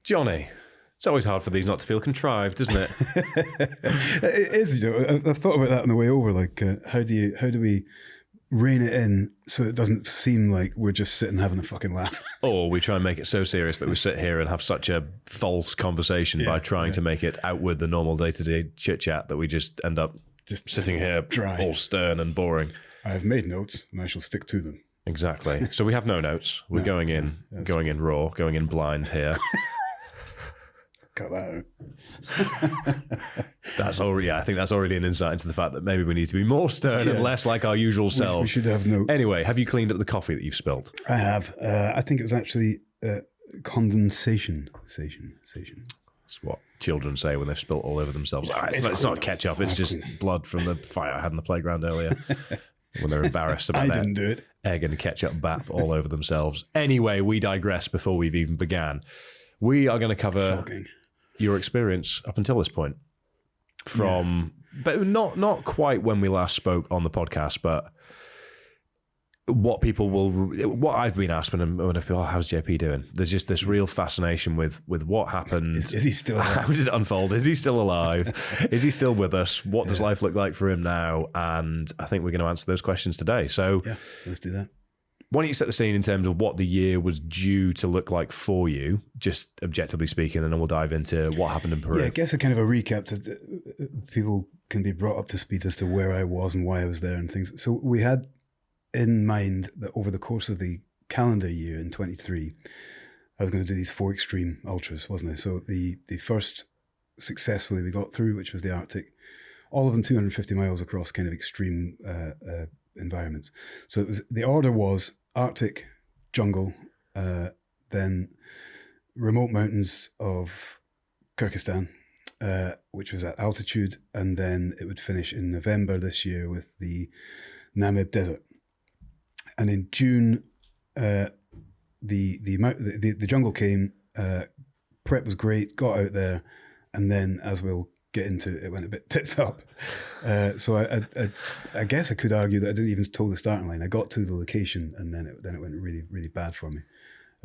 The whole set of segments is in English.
Jonny, it's always hard for these not to feel contrived, isn't it? It is, I've thought about that on the way over. Like, how do we rein it in so it doesn't seem like we're just sitting having a fucking laugh? Or we try and make it so serious that we sit here and have such a false conversation by trying to make it outward the normal day-to-day chit-chat that we just end up just sitting here dry, all stern and boring. I have made notes and I shall stick to them. Exactly. So we have no notes. We're going in raw, going in blind here. Cut that out. That's already. I think that's already an insight into the fact that maybe we need to be more stern and less like our usual selves. We should have notes. Anyway, have you cleaned up the coffee that you've spilled? I have. I think it was actually condensation. That's what children say when they've spilt all over themselves. It's not ketchup. It's just blood from the fire I had in the playground earlier. When they're embarrassed about I didn't do it. Egg and ketchup bap all over themselves. Anyway, we digress before we've even began. We are going to cover your experience up until this point. But not quite when we last spoke on the podcast, but what I've been asked when I feel, how's JP doing? There's just this real fascination with what happened. Is he still alive? How did it unfold? Is he still alive? Is he still with us? What does life look like for him now? And I think we're going to answer those questions today. So yeah, let's do that. Why don't you set the scene in terms of what the year was due to look like for you, just objectively speaking, and then we'll dive into what happened in Peru. Yeah, I guess a kind of a recap so people can be brought up to speed as to where I was and why I was there and things. So we had in mind that over the course of the calendar year in 23, I was going to do these 4 extreme ultras, wasn't I? So the first successfully we got through, which was the Arctic, all of them 250 miles across kind of extreme environments. So it was, the order was Arctic, jungle, then remote mountains of Kyrgyzstan, which was at altitude, and then it would finish in November this year with the Namib Desert. And in June, the jungle came. Prep was great. Got out there, and then, as we'll get into, it went a bit tits up. So I guess I could argue that I didn't even toe the starting line. I got to the location, and then it went really, really bad for me.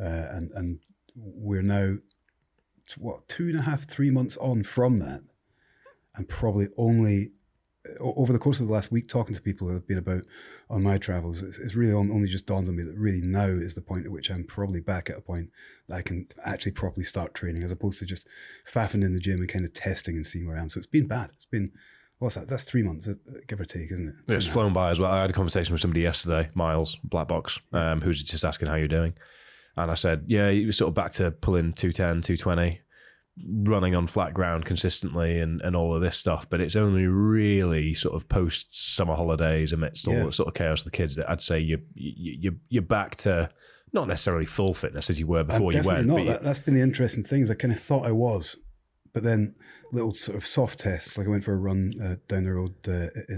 And we're now 2.5, 3 months on from that, and probably only over the course of the last week talking to people who have been about on my travels, it's really only just dawned on me that really now is the point at which I'm probably back at a point that I can actually properly start training, as opposed to just faffing in the gym and kind of testing and seeing where I am. So it's been bad. It's been, what's that? That's 3 months, give or take, isn't it? It's flown by as well. I had a conversation with somebody yesterday, Miles, Black Box, who's just asking how you're doing. And I said, yeah, you were sort of back to pulling 210, 220, running on flat ground consistently and all of this stuff, but it's only really sort of post summer holidays amidst all the sort of chaos of the kids that I'd say you're back to not necessarily full fitness as you were before you went. Not. That's been the interesting thing, is I kind of thought I was, but then little sort of soft tests, like I went for a run down the road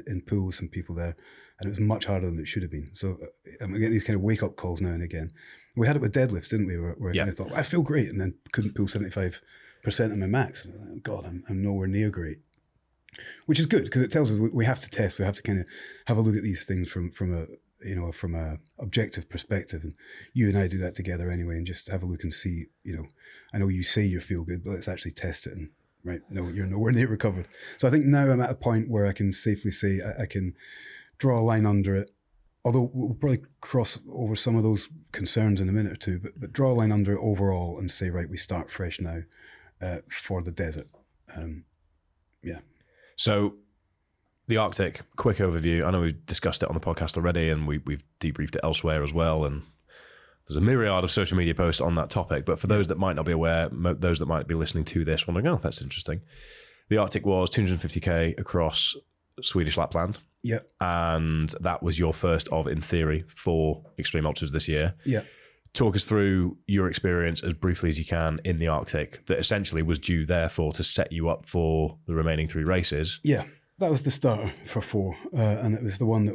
in Poole with some people there, and it was much harder than it should have been. So I'm getting these kind of wake up calls now and again. We had it with deadlifts, didn't we? Where I kind of thought, I feel great, and then couldn't pull 75% of my max. And I was like, God, I'm nowhere near great. Which is good, because it tells us we have to test. We have to kind of have a look at these things from a objective perspective. And you and I do that together anyway, and just have a look and see. I know you say you feel good, but let's actually test it. And right, no, you're nowhere near recovered. So I think now I'm at a point where I can safely say I can draw a line under it. Although we'll probably cross over some of those concerns in a minute or two, but draw a line under it overall and say, right, we start fresh now for the desert. So the Arctic, quick overview. I know we've discussed it on the podcast already, and we've debriefed it elsewhere as well. And there's a myriad of social media posts on that topic. But for those that might not be aware, those that might be listening to this wondering, oh, that's interesting. The Arctic was 250k across Swedish Lapland. Yeah. And that was your first of, in theory, 4 extreme ultras this year. Yeah. Talk us through your experience as briefly as you can in the Arctic that essentially was due therefore to set you up for the remaining 3 races. Yeah, that was the starter for 4. And it was the one that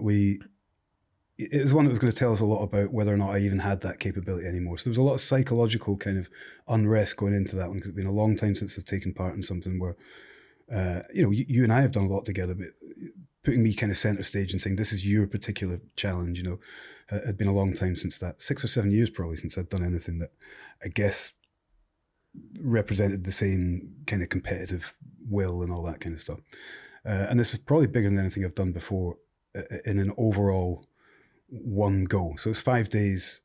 it was one that was going to tell us a lot about whether or not I even had that capability anymore. So there was a lot of psychological kind of unrest going into that one, because it's been a long time since I've taken part in something where, you and I have done a lot together, but putting me kind of center stage and saying, this is your particular challenge, had been a long time since that, 6 or 7 years probably since I'd done anything that I guess represented the same kind of competitive will and all that kind of stuff. And this is probably bigger than anything I've done before in an overall one go. So it's 5 days,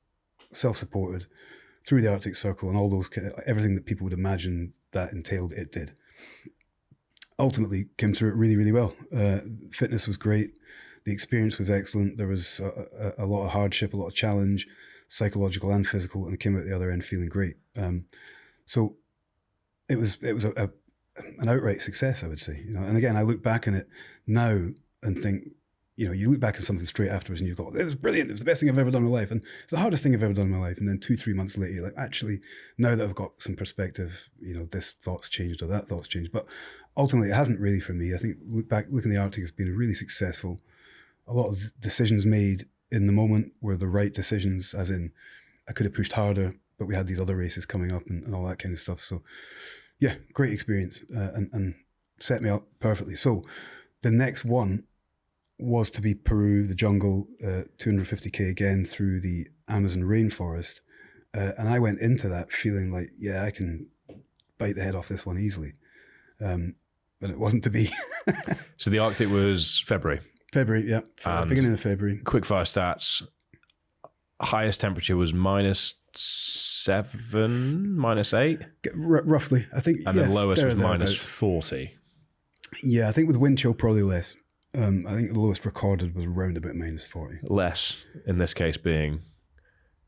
self-supported, through the Arctic Circle, and all those everything that people would imagine that entailed, it did. Ultimately, came through it really, really well. Fitness was great. The experience was excellent. There was a lot of hardship, a lot of challenge, psychological and physical, and I came out the other end feeling great. So it was an outright success, I would say. And again, I look back on it now and think, you look back at something straight afterwards and you go, it was brilliant. It was the best thing I've ever done in my life. And it's the hardest thing I've ever done in my life. And then 2-3 months later, you're like, actually, now that I've got some perspective, this thought's changed or that thought's changed. But ultimately, it hasn't really for me. I think looking at the Arctic has been really successful. A lot of decisions made in the moment were the right decisions, as in I could have pushed harder, but we had these other races coming up and all that kind of stuff. So yeah, great experience and set me up perfectly. So the next one was to be Peru, the jungle, 250k again through the Amazon rainforest. And I went into that feeling like, yeah, I can bite the head off this one easily. But it wasn't to be. So the Arctic was February. February, yeah. Beginning of February. Quickfire stats. Highest temperature was -7, -8? Roughly, I think. And the lowest was -40. Yeah, I think with wind chill, probably less. I think the lowest recorded was around about -40. Less, in this case being...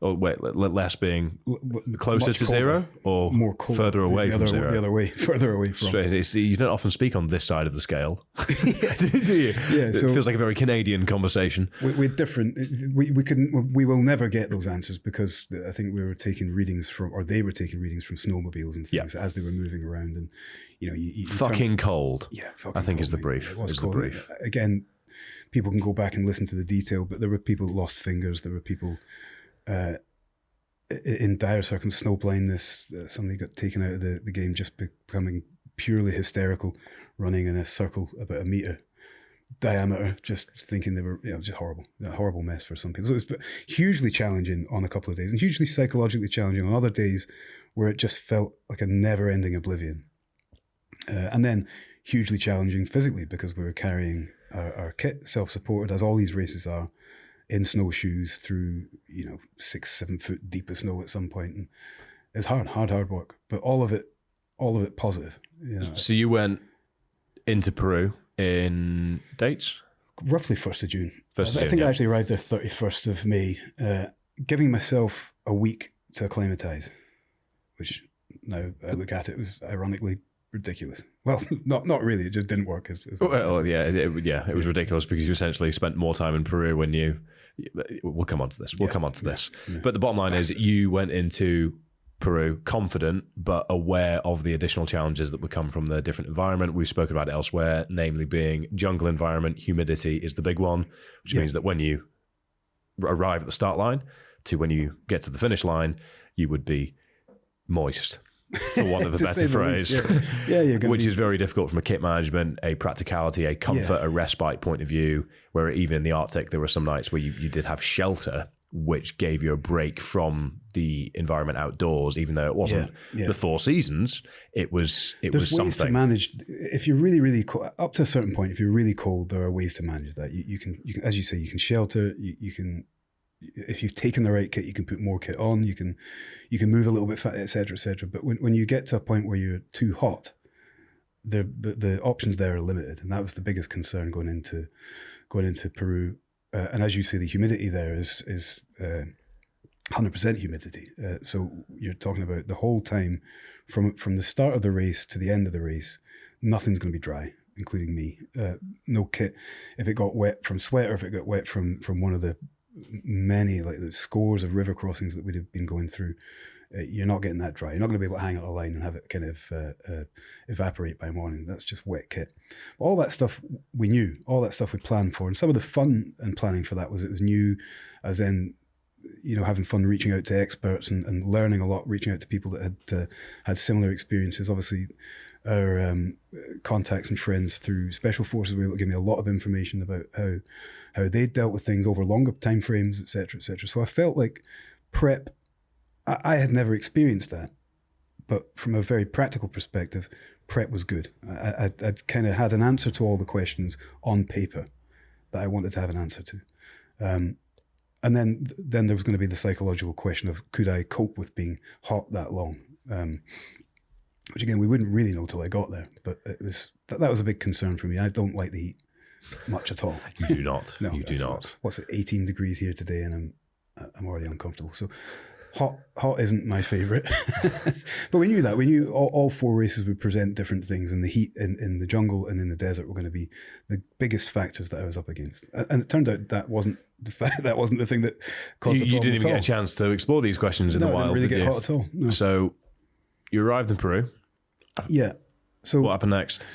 Oh, wait, less being closer to colder, zero or more cold, further away from zero? The other way, further away from. Straight, you don't often speak on this side of the scale, do you? Yeah, it feels like a very Canadian conversation. We're different. We will never get those answers because I think we were taking readings from, or they were taking readings from snowmobiles and things as they were moving around, and you fucking cold. Yeah, I think is the brief. Is the brief. Again, people can go back and listen to the detail, but there were people that lost fingers. There were people. In dire circumstances, snow blindness, somebody got taken out of the game just becoming purely hysterical, running in a circle about 1 meter diameter, just thinking they were, just horrible, a horrible mess for some people. So it was hugely challenging on a couple of days and hugely psychologically challenging on other days where it just felt like a never-ending oblivion. And then hugely challenging physically because we were carrying our kit, self-supported, as all these races are, in snowshoes through 6-7 foot deep of snow at some point, and it was hard work, but all of it positive. So you went into Peru in dates? Roughly 1st of June. I think I actually arrived there 31st of May, giving myself a week to acclimatise, which now I look at it was ironically ridiculous. Well, not really. It just didn't work. It was ridiculous because you essentially spent more time in Peru when you. We'll come on to this. Yeah. But the bottom line is you went into Peru confident but aware of the additional challenges that would come from the different environment. We've spoken about it elsewhere, namely being jungle environment. Humidity is the big one, which means that when you arrive at the start line to when you get to the finish line, you would be moist. For want of a better phrase, which is very difficult from a kit management, a practicality, a comfort, a respite point of view, where even in the Arctic, there were some nights where you did have shelter, which gave you a break from the environment outdoors, even though it wasn't the 4 seasons. It was There's something. Ways to manage. If you're really, really cold, up to a certain point, if you're really cold, there are ways to manage that. You can, as you say, you can shelter, you can, if you've taken the right kit, you can put more kit on, you can move a little bit, et cetera, et cetera. But when you get to a point where you're too hot, the options there are limited. And that was the biggest concern going into Peru. And as you say, the humidity there is 100% humidity. So you're talking about the whole time from the start of the race to the end of the race, nothing's going to be dry, including me. No kit. If it got wet from sweat or if it got wet from one of the many, like the scores of river crossings that we'd have been going through, you're not getting that dry. You're not going to be able to hang out a line and have it kind of evaporate by morning. That's just wet kit. All that stuff we knew, all that stuff we planned for. And some of the fun and planning for that was it was new, as in, having fun reaching out to experts and learning a lot, reaching out to people that had similar experiences. Obviously, our contacts and friends through Special Forces were able to give me a lot of information about how they dealt with things over longer time frames, et cetera, et cetera. So I felt like prep, I had never experienced that, But from a very practical perspective, prep was good. I'd kind of had an answer to all the questions on paper that I wanted to have an answer to. And then there was going to be the psychological question of, could I cope with being hot that long? Which again, we wouldn't really know till I got there, but it was that was a big concern for me. I don't like the heat much at all. You do not. No, you do not. What's it, 18 degrees here today, and I'm already uncomfortable. So hot isn't my favorite. But we knew that. We knew all 4 races would present different things, and the heat in the jungle and in the desert were going to be the biggest factors that I was up against. And it turned out that wasn't the thing that caused the problem. You didn't even get a chance to explore these questions in the wild. I didn't really get hot at all. No. So you arrived in Peru. Yeah. So what happened next?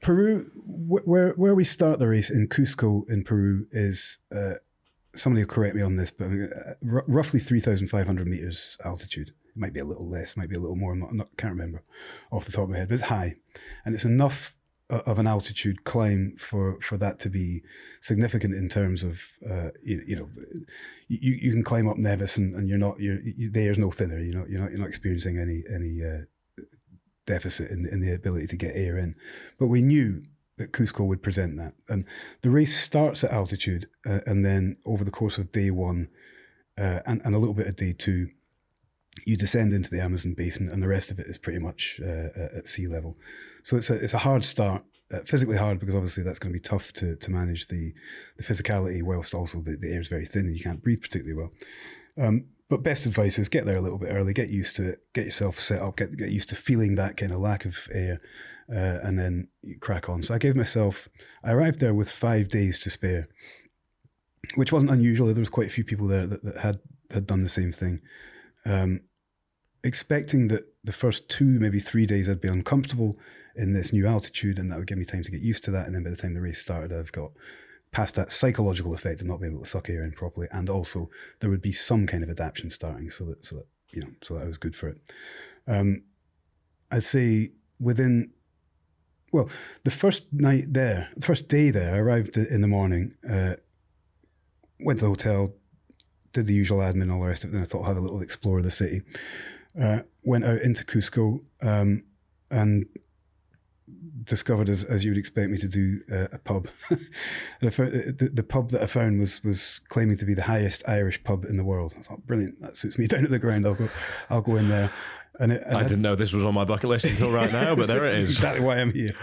Peru, where we start the race in Cusco in Peru is, somebody will correct me on this, but roughly 3,500 meters altitude. It might be a little less, might be a little more. Can't remember off the top of my head, but it's high, and it's enough of an altitude climb for that to be significant in terms of you can climb up Nevis and the air's no thinner. You're not experiencing any deficit in the ability to get air in. But we knew that Cusco would present that. And the race starts at altitude, and then over the course of day 1 and a little bit of day 2, you descend into the Amazon basin, and the rest of it is pretty much at sea level. So it's a hard start, physically hard, because obviously that's going to be tough to manage the physicality, whilst also the air is very thin and you can't breathe particularly well. But best advice is get there a little bit early, get used to it, get yourself set up, get used to feeling that kind of lack of air, and then you crack on. So I arrived there with 5 days to spare, which wasn't unusual. There was quite a few people there that had done the same thing. Expecting that the first 2, maybe 3 days I'd be uncomfortable in this new altitude, and that would give me time to get used to that. And then by the time the race started, I've got past that psychological effect of not being able to suck air in properly, and also there would be some kind of adaptation starting, so that I was good for it. I'd say the first day there, I arrived in the morning, went to the hotel, did the usual admin and all the rest of it, then I thought I'd have a little explore of the city. Went out into Cusco, and discovered, as you would expect me to do, a pub. And I found, the pub that I found was claiming to be the highest Irish pub in the world. I thought, brilliant, that suits me down to the ground. I'll go in there. And I didn't know this was on my bucket list until right now, but there it is. Exactly why I'm here.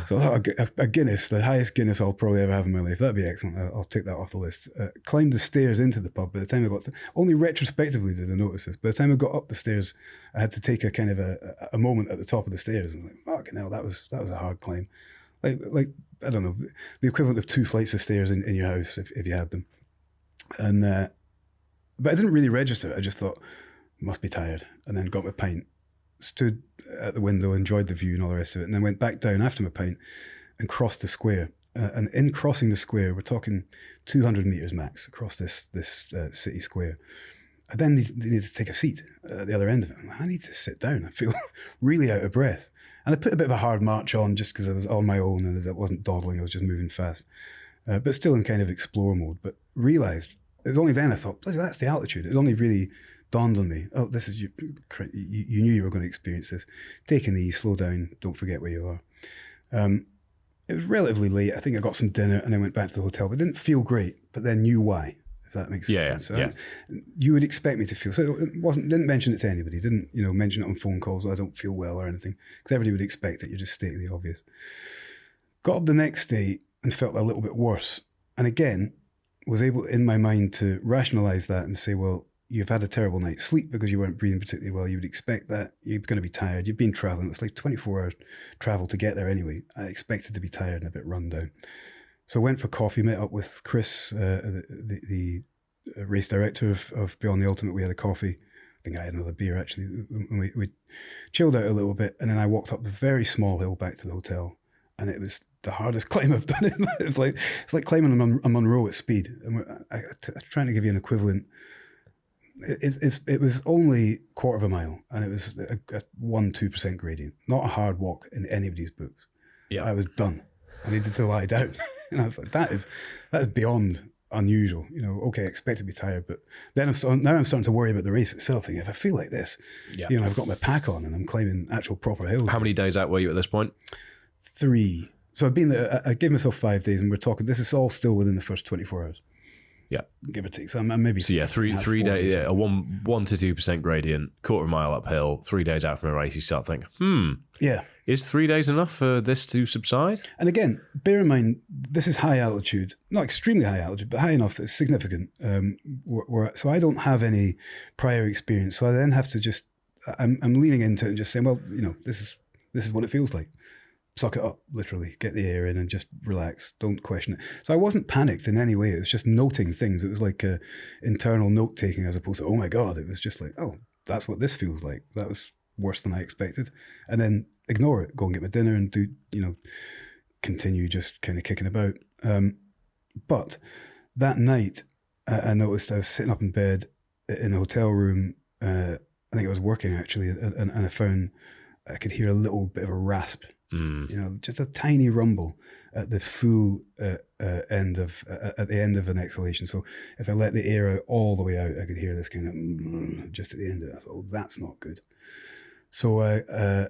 So I thought, a Guinness, the highest Guinness I'll probably ever have in my life. That'd be excellent. I'll take that off the list. Climbed the stairs into the pub. By the time I got to, only retrospectively did I notice this. By the time I got up the stairs, I had to take a kind of a moment at the top of the stairs. And like, fucking hell, that was a hard climb. Like I don't know, the equivalent of 2 flights of stairs in your house if you had them. And but I didn't really register. I just thought, must be tired, and then got my pint, stood at the window, enjoyed the view and all the rest of it, and then went back down after my pint and crossed the square. And in crossing the square, we're talking 200 meters max across this city square. I then needed to take a seat at the other end of it. I need to sit down. I feel really out of breath. And I put a bit of a hard march on just because I was on my own and I wasn't dawdling. I was just moving fast, but still in kind of explore mode. But realised, it was only then I thought, bloody, that's the altitude. It only really dawned on me, oh, this is you knew you were going to experience this. Take an ease, slow down, don't forget where you are. It was relatively late. I think I got some dinner and then went back to the hotel, but didn't feel great, but then knew why, if that makes sense. So you would expect me to feel, so it didn't mention it to anybody, didn't mention it on phone calls, I don't feel well or anything, because everybody would expect it, you're just stating the obvious. Got up the next day and felt a little bit worse. And again, was able in my mind to rationalize that and say, well, you've had a terrible night's sleep because you weren't breathing particularly well. You would expect that. You're going to be tired. You've been traveling. It's like 24 hours travel to get there anyway. I expected to be tired and a bit run down. So I went for coffee, met up with Chris, the race director of Beyond the Ultimate. We had a coffee. I think I had another beer actually. We chilled out a little bit, and then I walked up the very small hill back to the hotel, and it was the hardest climb I've done. It's like climbing a Munro at speed. And I'm trying to give you an equivalent. It was only 1/4 mile, and it was a 1-2% gradient. Not a hard walk in anybody's books. Yeah, I was done. I needed to lie down, and I was like, "That is beyond unusual. Okay, I expect to be tired, but then I'm starting to worry about the race itself. Thinking, if I feel like this, I've got my pack on and I'm climbing actual proper hills. How many days out were you at this point? 3. So I gave myself 5 days, and we're talking. This is all still within the first 24 hours. Yeah, give or take. So I'm maybe three days. Yeah, a 1 to 2% gradient, quarter mile uphill. 3 days out from a race, you start thinking, is 3 days enough for this to subside? And again, bear in mind, this is high altitude, not extremely high altitude, but high enough. It's significant. So I don't have any prior experience. So I then have to I'm leaning into it and just saying, well, this is what it feels like. Suck it up, literally. Get the air in and just relax. Don't question it. So I wasn't panicked in any way. It was just noting things. It was like internal note taking as opposed to, oh my God. It was just like, oh, that's what this feels like. That was worse than I expected. And then ignore it. Go and get my dinner and do, continue just kind of kicking about. But that night, I noticed I was sitting up in bed in a hotel room. I think I was working actually, and I found I could hear a little bit of a rasp. Just a tiny rumble at the full end of at the end of an exhalation. So if I let the air out all the way out, I could hear this kind of just at the end of it. I thought, oh, that's not good. So I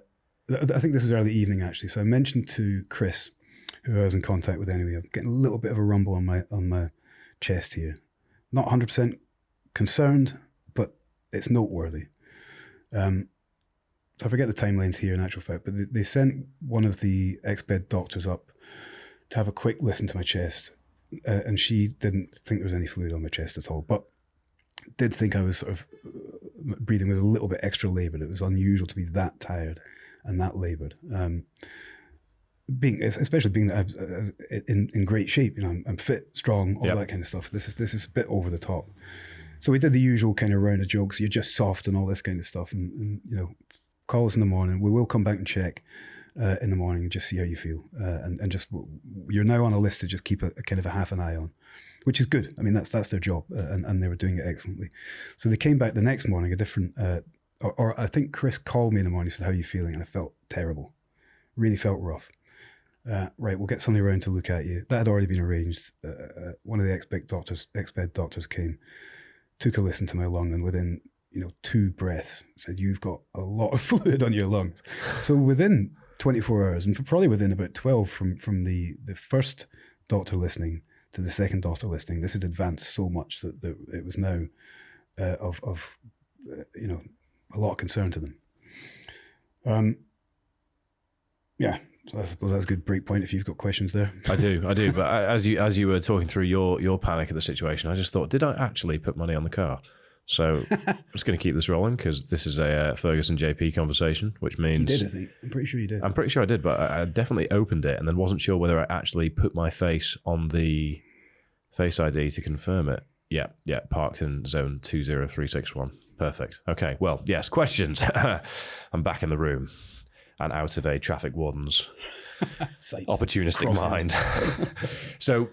think this was early evening actually. So I mentioned to Chris, who I was in contact with anyway, I'm getting a little bit of a rumble on my chest here. Not 100% concerned, but it's noteworthy. So I forget the timelines here in actual fact, but they sent one of the ex-bed doctors up to have a quick listen to my chest, and she didn't think there was any fluid on my chest at all, but did think I was sort of breathing with a little bit extra laboured. It was unusual to be that tired and that laboured. Especially being that I'm in great shape, I'm fit, strong, all that kind of stuff. This is a bit over the top. So we did the usual kind of round of jokes. You're just soft and all this kind of stuff, and call us in the morning. We will come back and check in the morning and just see how you feel. And just you're now on a list to just keep a kind of a half an eye on, which is good. I mean, that's their job, and they were doing it excellently. So they came back the next morning, a different, or I think Chris called me in the morning and said, "How are you feeling?" And I felt terrible, really felt rough. Right, we'll get somebody around to look at you. That had already been arranged. One of the ex-bed doctors came, took a listen to my lung, and within 2 breaths said, "You've got a lot of fluid on your lungs." So within 24 hours, and probably within about 12 from the first doctor listening to the second doctor listening, this had advanced so much that it was now of a lot of concern to them. So I suppose that's a good break point if you've got questions there. I do. But as you were talking through your panic of the situation, I just thought, did I actually put money on the car? So I'm just going to keep this rolling because this is a Fergus and JP conversation, which means... You did, I think. I'm pretty sure you did. I'm pretty sure I did, but I definitely opened it and then wasn't sure whether I actually put my face on the Face ID to confirm it. Yeah, parked in zone 20361. Perfect. Okay, well, yes, questions. I'm back in the room and out of a traffic warden's opportunistic mind. So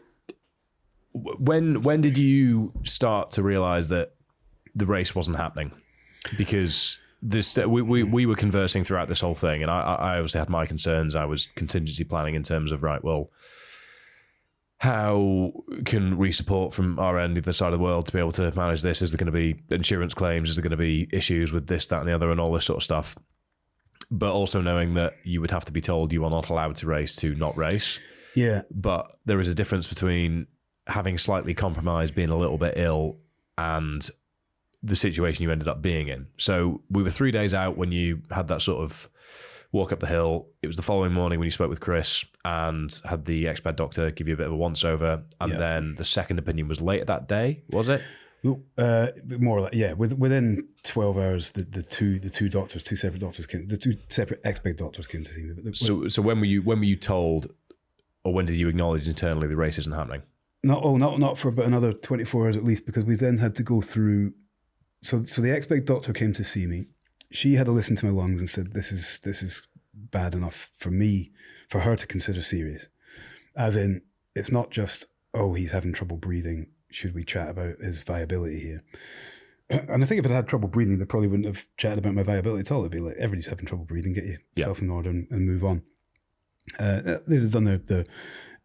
when did you start to realise that the race wasn't happening? Because we were conversing throughout this whole thing, and I obviously had my concerns. I was contingency planning in terms of, right, well, how can we support from our end, the other side of the world, to be able to manage this? Is there going to be insurance claims? Is there going to be issues with this, that, and the other, and all this sort of stuff? But also knowing that you would have to be told you are not allowed to race to not race. Yeah. But there is a difference between having slightly compromised, being a little bit ill, and the situation you ended up being in. So we were 3 days out when you had that sort of walk up the hill. It was the following morning when you spoke with Chris and had the ex-bed doctor give you a bit of a once-over. And then the second opinion was later that day, was it? More like, yeah. Within 12 hours, the two separate doctors came. The 2 separate ex-bed doctors came to see me. So when were you told, or when did you acknowledge internally the race isn't happening? Not for about another 24 hours at least, because we then had to go through. So the ex-bed doctor came to see me. She had a listen to my lungs and said, "This is bad enough for her to consider serious." As in, it's not just, "Oh, he's having trouble breathing. Should we chat about his viability here?" And I think if I'd had trouble breathing, they probably wouldn't have chatted about my viability at all. It'd be like, everybody's having trouble breathing, get yourself in order and move on. They'd have done the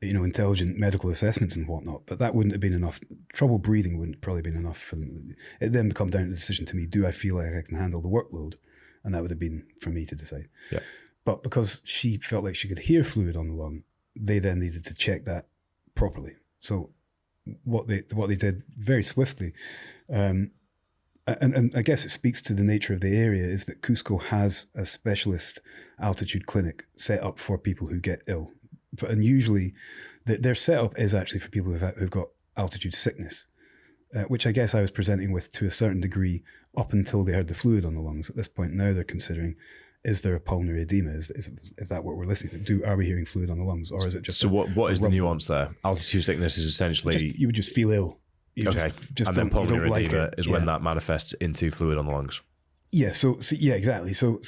intelligent medical assessments and whatnot, but that wouldn't have been enough. Trouble breathing wouldn't probably been enough for them. It then become down to the decision to me, do I feel like I can handle the workload? And that would have been for me to decide. Yeah. But because she felt like she could hear fluid on the lung, they then needed to check that properly. So what they did very swiftly, and I guess it speaks to the nature of the area, is that Cusco has a specialist altitude clinic set up for people who get ill. And usually their setup is actually for people who've got altitude sickness, which I guess I was presenting with to a certain degree up until they heard the fluid on the lungs. At this point now they're considering, is there a pulmonary edema? Is that what we're listening to? Are we hearing fluid on the lungs, or is it just so? What is the nuance there? Altitude sickness is essentially you would just feel ill. Okay, just and then pulmonary edema is when that that manifests into fluid on the lungs. Yeah. So yeah, exactly. So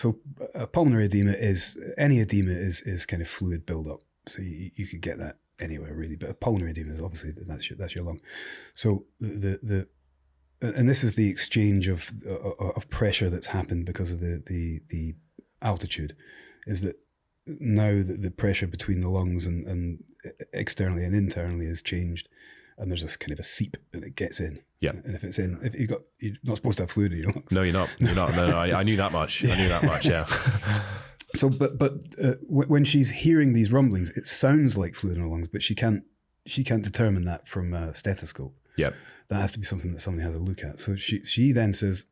pulmonary edema is any edema is kind of fluid buildup. So you could get that anywhere really, but a pulmonary edema is obviously that's your lung. So and this is the exchange of pressure that's happened because of the altitude, is that now the pressure between the lungs and externally and internally has changed, and there's this kind of a seep and it gets in. Yeah. And if you're not supposed to have fluid in your lungs. No, you're not. You're not. No, I knew that much. Yeah. I knew that much. Yeah. So, but when she's hearing these rumblings, it sounds like fluid in her lungs, but she can't determine that from a stethoscope. Yeah. That has to be something that somebody has a look at. So she then says,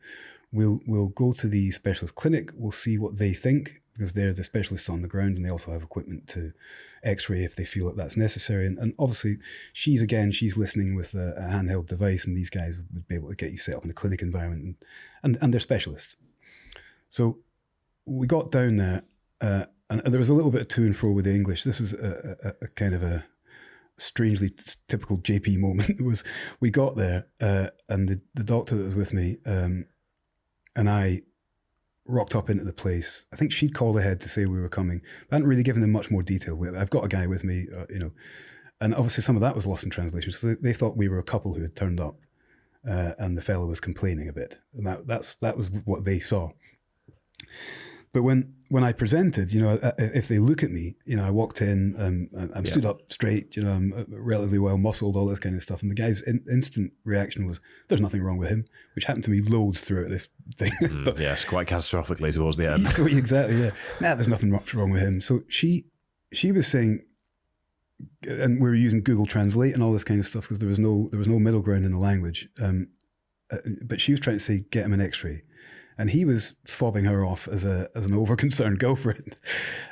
we'll go to the specialist clinic. We'll see what they think, because they're the specialists on the ground and they also have equipment to x-ray if they feel that that's necessary. And obviously she's listening with a handheld device, and these guys would be able to get you set up in a clinic environment, and they're specialists. So we got down there, and there was a little bit of to and fro with the English. This was a kind of a strangely typical JP moment. We got there, and the doctor that was with me and I rocked up into the place. I think she'd called ahead to say we were coming. I hadn't really given them much more detail. I've got a guy with me, and obviously some of that was lost in translation. So they thought we were a couple who had turned up, and the fellow was complaining a bit, and that was what they saw. But when I presented, if they look at me, I walked in, I'm stood up straight, I'm relatively well muscled, all this kind of stuff. And the guy's instant reaction was, there's nothing wrong with him, which happened to me loads throughout this thing. But, yes, quite catastrophically towards the end. Exactly, yeah. There's nothing much wrong with him. So she was saying, and we were using Google Translate and all this kind of stuff because there was no middle ground in the language. But she was trying to say, get him an x-ray. And he was fobbing her off as an over-concerned girlfriend.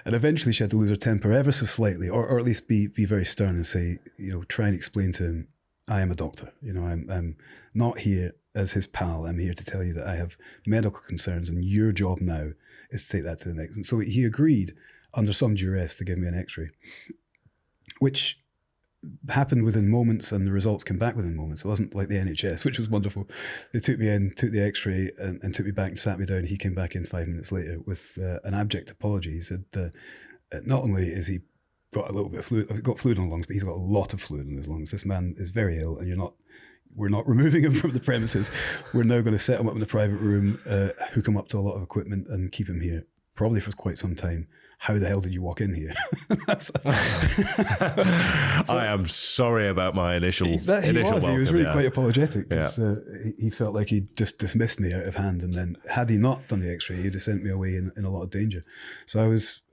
And eventually she had to lose her temper ever so slightly, or at least be very stern and say, try and explain to him, I am a doctor. I'm not here as his pal. I'm here to tell you that I have medical concerns, and your job now is to take that to the next. And so he agreed under some duress to give me an x-ray, which happened within moments, and the results came back within moments. It wasn't like the NHS, which was wonderful. They took me in, took the x-ray and took me back and sat me down. He came back in 5 minutes later with an abject apology. He said, not only is he got a little bit of fluid, got fluid on the lungs, but he's got a lot of fluid in his lungs. This man is very ill, and we're not removing him from the premises. We're now going to set him up in a private room, hook him up to a lot of equipment and keep him here, probably for quite some time. How the hell did you walk in here? I am sorry about my initial He was really quite apologetic. Yeah. He felt like he just dismissed me out of hand, and then had he not done the x-ray, he'd have sent me away in a lot of danger. So I was...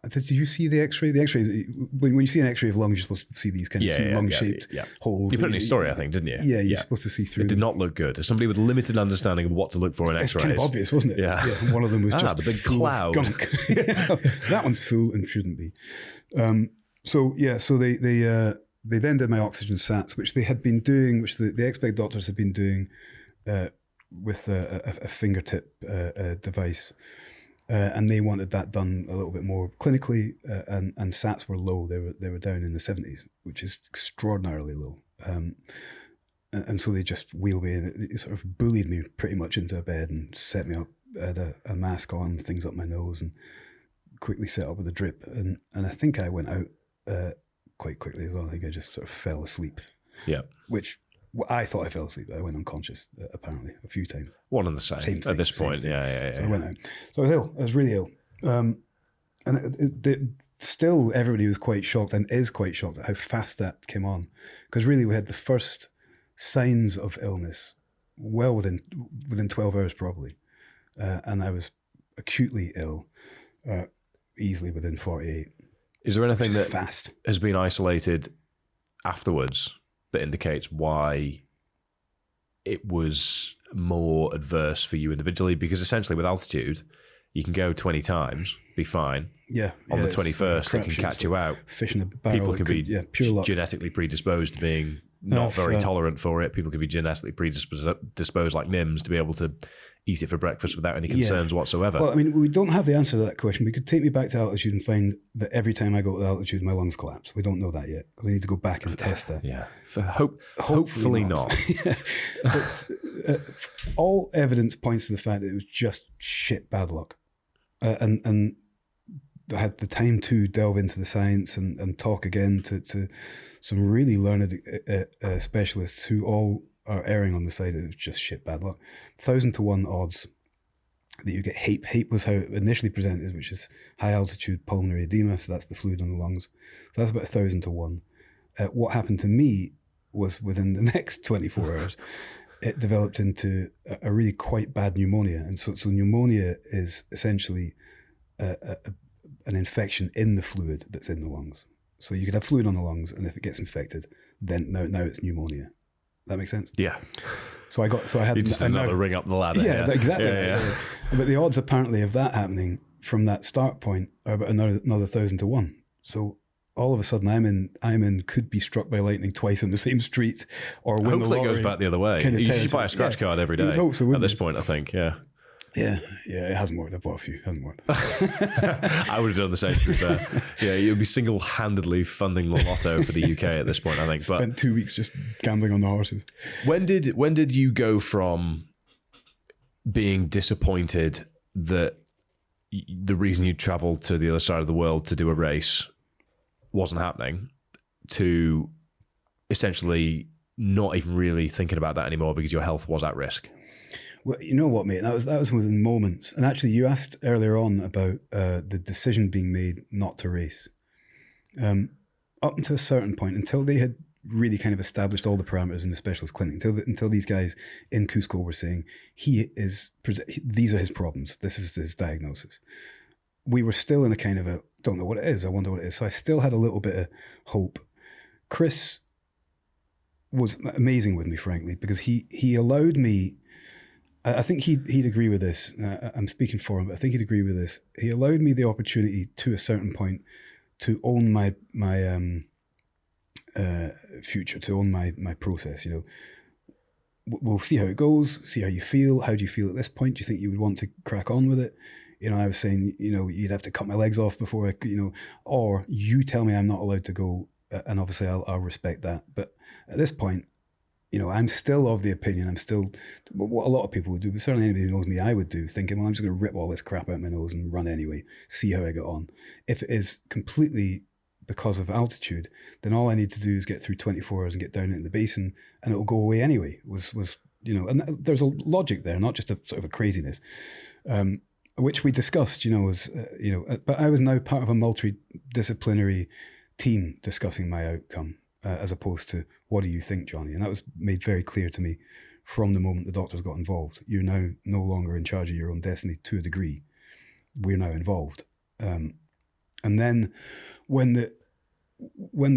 did you see the x-ray? The x-ray, when you see an x-ray of lungs, you're supposed to see these kind of two lung-shaped holes. You put it in your story, I think, didn't you? Yeah, you're supposed to see through. It did not look good. As somebody with limited understanding of what to look for in x-rays. It's kind of obvious, wasn't it? Yeah. One of them was just the big full cloud. Of gunk. That one's full and shouldn't be. So they then did my oxygen sats, which they had been doing, which the expert doctors had been doing with a fingertip device. And they wanted that done a little bit more clinically, and SATs were low. They were down in the 70s, which is extraordinarily low. And so they just wheeled me in. It sort of bullied me pretty much into a bed and set me up, had a mask on, things up my nose, and quickly set up with a drip. And I think I went out quite quickly as well. I think I just sort of fell asleep. Yeah. Which... I thought I fell asleep. I went unconscious, apparently, a few times. One and the same at this point. Yeah. So I went out. So I was ill. I was really ill. And still everybody was quite shocked and is quite shocked at how fast that came on. Because really we had the first signs of illness well within 12 hours probably. And I was acutely ill easily within 48. Is there anything that fast has been isolated afterwards that indicates why it was more adverse for you individually? Because essentially with altitude, you can go 20 times, be fine. Yeah. On the 21st, it can catch you out. Fish in a barrel. People can be pure luck. genetically predisposed to being not very tolerant for it. People can be genetically predisposed like Nims to be able to eat it for breakfast without any concerns whatsoever. Well, I mean, we don't have the answer to that question. We could take me back to altitude and find that every time I go to altitude, my lungs collapse. We don't know that yet. We need to go back and test that. Yeah. Hopefully not. All evidence points to the fact that it was just shit bad luck. And I had the time to delve into the science and talk again to some really learned specialists who all are erring on the side that it was just shit bad luck. 1,000 to 1 odds that you get HAPE. HAPE was how it initially presented, which is high altitude pulmonary edema. So that's the fluid in the lungs. So that's about 1,000 to 1. What happened to me was within the next 24 hours, it developed into a really quite bad pneumonia. And so pneumonia is essentially an infection in the fluid that's in the lungs. So you could have fluid on the lungs, and if it gets infected, then now it's pneumonia. That makes sense? Yeah. So I had just another ring up the ladder. Yeah, exactly. Yeah. But the odds apparently of that happening from that start point are about another 1,000 to 1. So all of a sudden I'm in could be struck by lightning twice in the same street, or win hopefully it goes back the other way. You should buy a scratch card every day. At this point, I think. Yeah. Yeah, it hasn't worked. I've bought a few. It hasn't worked. I would have done the same, to be fair. Yeah, you'd be single-handedly funding the lotto for the UK at this point, I think. Spent 2 weeks just gambling on the horses. When did you go from being disappointed that the reason you travelled to the other side of the world to do a race wasn't happening to essentially not even really thinking about that anymore because your health was at risk? Well, you know what, mate? That was within moments. And actually, you asked earlier on about the decision being made not to race. Up until a certain point, until they had really kind of established all the parameters in the specialist clinic, until these guys in Cusco were saying these are his problems. This is his diagnosis. We were still in a kind of a don't know what it is. I wonder what it is. So I still had a little bit of hope. Chris was amazing with me, frankly, because he allowed me. I think he'd agree with this. I'm speaking for him, but I think he'd agree with this. He allowed me the opportunity to a certain point to own my future, to own my process. You know, we'll see how it goes, see how you feel. How do you feel at this point? Do you think you would want to crack on with it? You know, I was saying, you know, you'd have to cut my legs off before I, you know, or you tell me I'm not allowed to go, and obviously I'll respect that. But at this point, you know, I'm still of the opinion, what a lot of people would do, but certainly anybody who knows me, I would do, thinking, well, I'm just going to rip all this crap out my nose and run anyway, see how I get on. If it is completely because of altitude, then all I need to do is get through 24 hours and get down into the basin, and it'll go away anyway, was you know, and there's a logic there, not just a sort of a craziness, which we discussed, you know, but I was now part of a multidisciplinary team discussing my outcome. As opposed to, what do you think, Jonny? And that was made very clear to me from the moment the doctors got involved. You're now no longer in charge of your own destiny to a degree. We're now involved. And then when the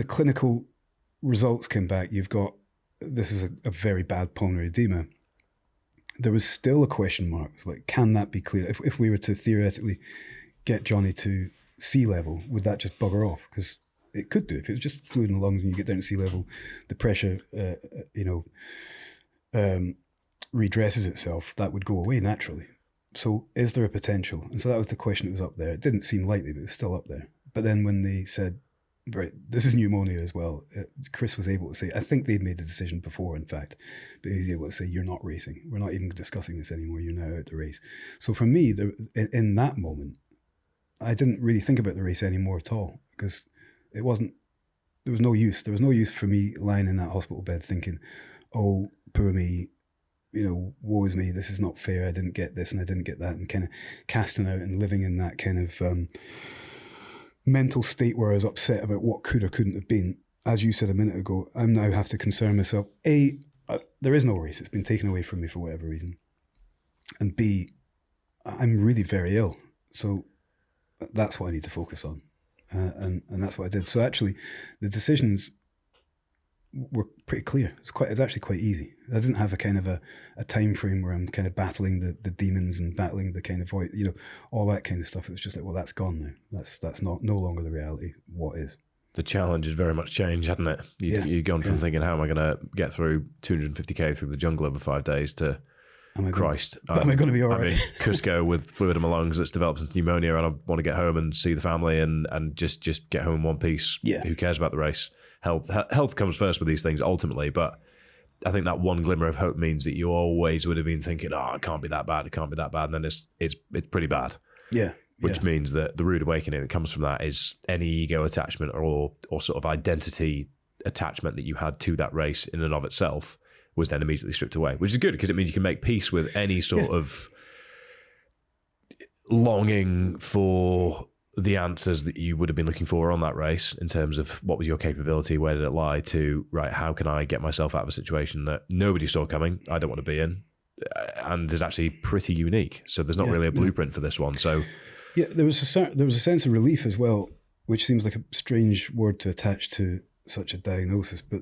clinical results came back, you've got, this is a very bad pulmonary edema. There was still a question mark. It's like, can that be cleared? If we were to theoretically get Jonny to sea level, would that just bugger off? Because it could do. If it was just fluid in the lungs and you get down to sea level, the pressure, redresses itself. That would go away naturally. So is there a potential? And so that was the question that was up there. It didn't seem likely, but it was still up there. But then when they said, right, this is pneumonia as well, Chris was able to say, I think they'd made the decision before, in fact, but he was able to say, you're not racing. We're not even discussing this anymore. You're now out the race. So for me, in that moment, I didn't really think about the race anymore at all, because there was no use. There was no use for me lying in that hospital bed thinking, oh, poor me, you know, woe is me, this is not fair, I didn't get this and I didn't get that, and kind of casting out and living in that kind of mental state where I was upset about what could or couldn't have been. As you said a minute ago, I now have to concern myself. A, there is no race. It's been taken away from me for whatever reason. And B, I'm really very ill. So that's what I need to focus on. And that's what I did. So actually, the decisions were pretty clear. It's actually quite easy. I didn't have a kind of a time frame where I'm kind of battling the demons and battling the kind of void, all that kind of stuff. It was just like, well, that's gone now. That's no longer the reality. What is? The challenge has very much changed, hasn't it? You've gone from thinking, how am I going to get through 250k through the jungle over 5 days to, Christ, am I going to be all right? I'm in Cusco with fluid in my lungs that's developed into pneumonia, and I want to get home and see the family and just get home in one piece. Yeah. Who cares about the race? Health comes first with these things ultimately, but I think that one glimmer of hope means that you always would have been thinking, it can't be that bad, and then it's pretty bad. Yeah. Which means that the rude awakening that comes from that is any ego attachment or sort of identity attachment that you had to that race in and of itself was then immediately stripped away, which is good because it means you can make peace with any sort of longing for the answers that you would have been looking for on that race in terms of what was your capability, where did it lie, to, right, how can I get myself out of a situation that nobody saw coming, I don't want to be in, and is actually pretty unique. So there's not really a blueprint for this one. So yeah, there was a sense of relief as well, which seems like a strange word to attach to such a diagnosis, but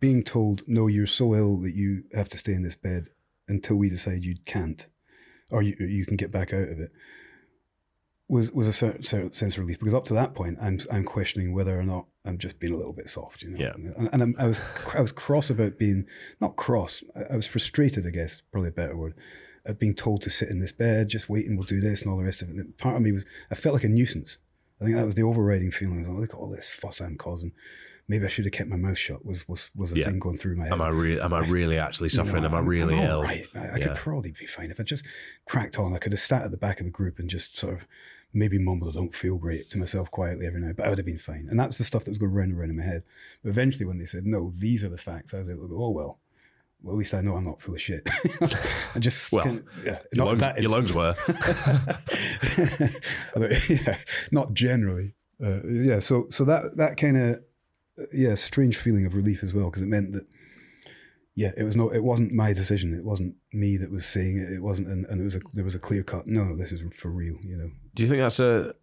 being told, no, you're so ill that you have to stay in this bed until we decide you can't, or you can get back out of it, was a certain sense of relief, because up to that point, I'm questioning whether or not I'm just being a little bit soft, Yeah. And I was cross about being, not cross, I was frustrated, I guess, probably a better word, at being told to sit in this bed, just wait and we'll do this and all the rest of it. And part of me I felt like a nuisance. I think that was the overriding feeling. I was like, look at all this fuss I'm causing. Maybe I should have kept my mouth shut. Was a thing going through my head. Am I really actually suffering? Am I really ill? Right. I could probably be fine if I just cracked on. I could have sat at the back of the group and just sort of maybe mumbled, I don't feel great to myself quietly every night, but I would have been fine. And that's the stuff that was going round and round in my head. But eventually, when they said, no, these are the facts, I was able to go, oh well, at least I know I'm not full of shit. I just your lungs were. Not generally. So that kind of strange feeling of relief as well, because it meant that it wasn't my decision. It wasn't me that was saying it. It wasn't, and there was a clear cut. No, this is for real. Do you think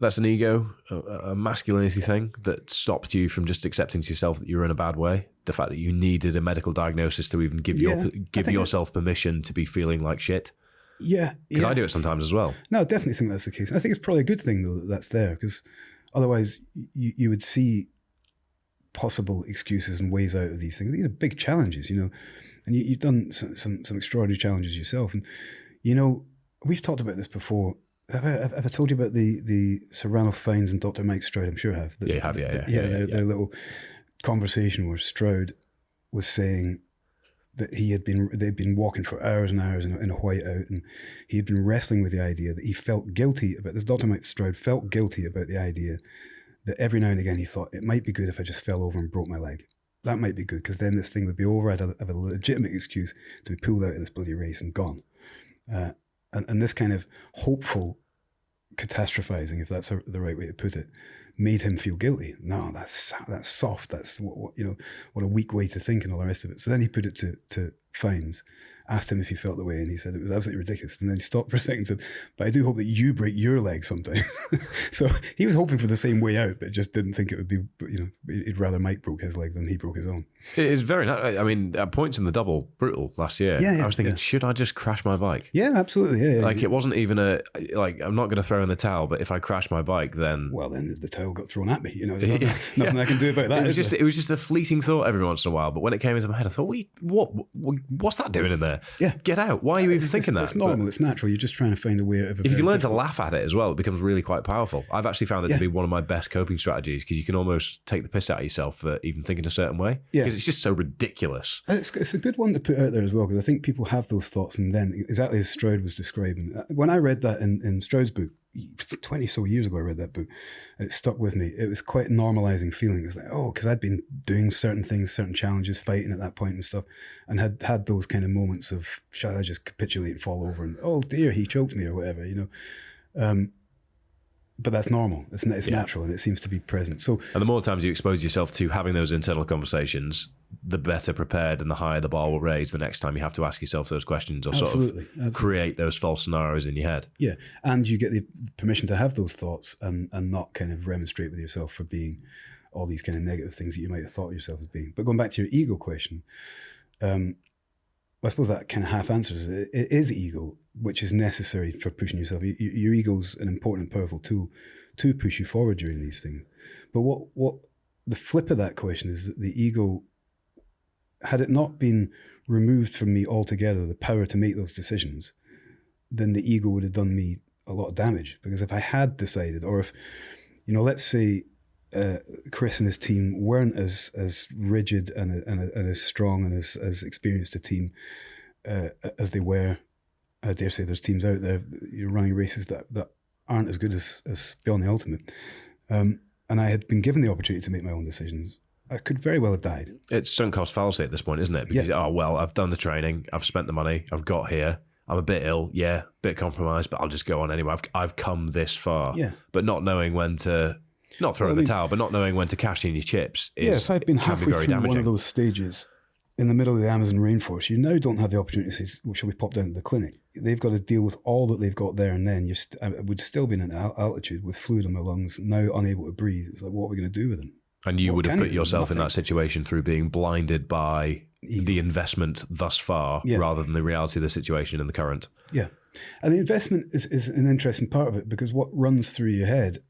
that's an ego, a masculinity thing that stopped you from just accepting to yourself that you were in a bad way? The fact that you needed a medical diagnosis to even give yourself permission to be feeling like shit? Yeah. Because I do it sometimes as well. No, I definitely think that's the case. I think it's probably a good thing, though, that that's there, because otherwise you would see possible excuses and ways out of these things. These are big challenges, and you've done some extraordinary challenges yourself. And, we've talked about this before. Have I told you about the Sir Ranulph Fiennes and Dr. Mike Stroud? I'm sure I have. You have, yeah. Their little conversation where Stroud was saying that they'd been walking for hours and hours in a whiteout, and he had been wrestling with the idea that he felt guilty about this. Dr. Mike Stroud felt guilty about the idea that every now and again he thought, it might be good if I just fell over and broke my leg. That might be good, because then this thing would be over. I'd have a legitimate excuse to be pulled out of this bloody race and gone. And this kind of hopeful catastrophizing, if that's the right way to put it, made him feel guilty. No, that's soft. That's what a weak way to think and all the rest of it. So then he put it to Fiennes, asked him if he felt the way, and he said it was absolutely ridiculous. And then he stopped for a second and said, but I do hope that you break your leg sometimes. So he was hoping for the same way out, but just didn't think it would be, he'd rather Mike broke his leg than he broke his own. It is very, at points in the double, brutal last year. Yeah, I was thinking, should I just crash my bike? Yeah, absolutely. Yeah. It wasn't even I'm not going to throw in the towel, but if I crash my bike, then... Well, then the towel got thrown at me, there's nothing I can do about that. It was just a fleeting thought every once in a while, but when it came into my head, I thought, what's that doing in there? Yeah. Get out. Why are you even thinking that? It's normal. It's natural. You're just trying to find a way out of it. If you can learn to laugh at it as well, it becomes really quite powerful. I've actually found it to be one of my best coping strategies, because you can almost take the piss out of yourself for even thinking a certain way. Because it's just so ridiculous. It's a good one to put out there as well, because I think people have those thoughts, and then exactly as Stroud was describing. When I read that in Stroud's book, 20 so years ago I read that book, and it stuck with me. It was quite a normalizing feeling. It was like, because I'd been doing certain things, certain challenges, fighting at that point and stuff, and had those kind of moments of, shall I just capitulate and fall over, and oh dear, he choked me or whatever, but that's normal. It's natural, and it seems to be present. So, and the more times you expose yourself to having those internal conversations, the better prepared and the higher the bar will raise the next time you have to ask yourself those questions or absolutely. Create those false scenarios in your head. Yeah, and you get the permission to have those thoughts and not kind of remonstrate with yourself for being all these kind of negative things that you might have thought of yourself as being. But going back to your ego question, I suppose that kind of half answers it. It is ego, which is necessary for pushing yourself. Your ego's an important, powerful tool to push you forward during these things. But what the flip of that question is that the ego, had it not been removed from me altogether, the power to make those decisions, then the ego would have done me a lot of damage. Because if I had decided, or if, let's say Chris and his team weren't as rigid and as strong and as experienced a team as they were. I dare say there's teams out there running races that aren't as good as Beyond the Ultimate. And I had been given the opportunity to make my own decisions. I could very well have died. It's sunk cost fallacy at this point, isn't it? Because, I've done the training, I've spent the money, I've got here, I'm a bit ill, bit compromised, but I'll just go on anyway. I've come this far. Yeah. But not knowing when to... Not throwing the towel, but not knowing when to cash in your chips if I'd been halfway through damaging. One of those stages in the middle of the Amazon rainforest, you now don't have the opportunity to say, well, shall we pop down to the clinic? They've got to deal with all that they've got there, and then I would still be in altitude with fluid in my lungs, now unable to breathe. It's like, what are we going to do with them? And you would have put yourself in that situation through being blinded by the investment thus far, rather than the reality of the situation in the current. Yeah. And the investment is an interesting part of it, because what runs through your head.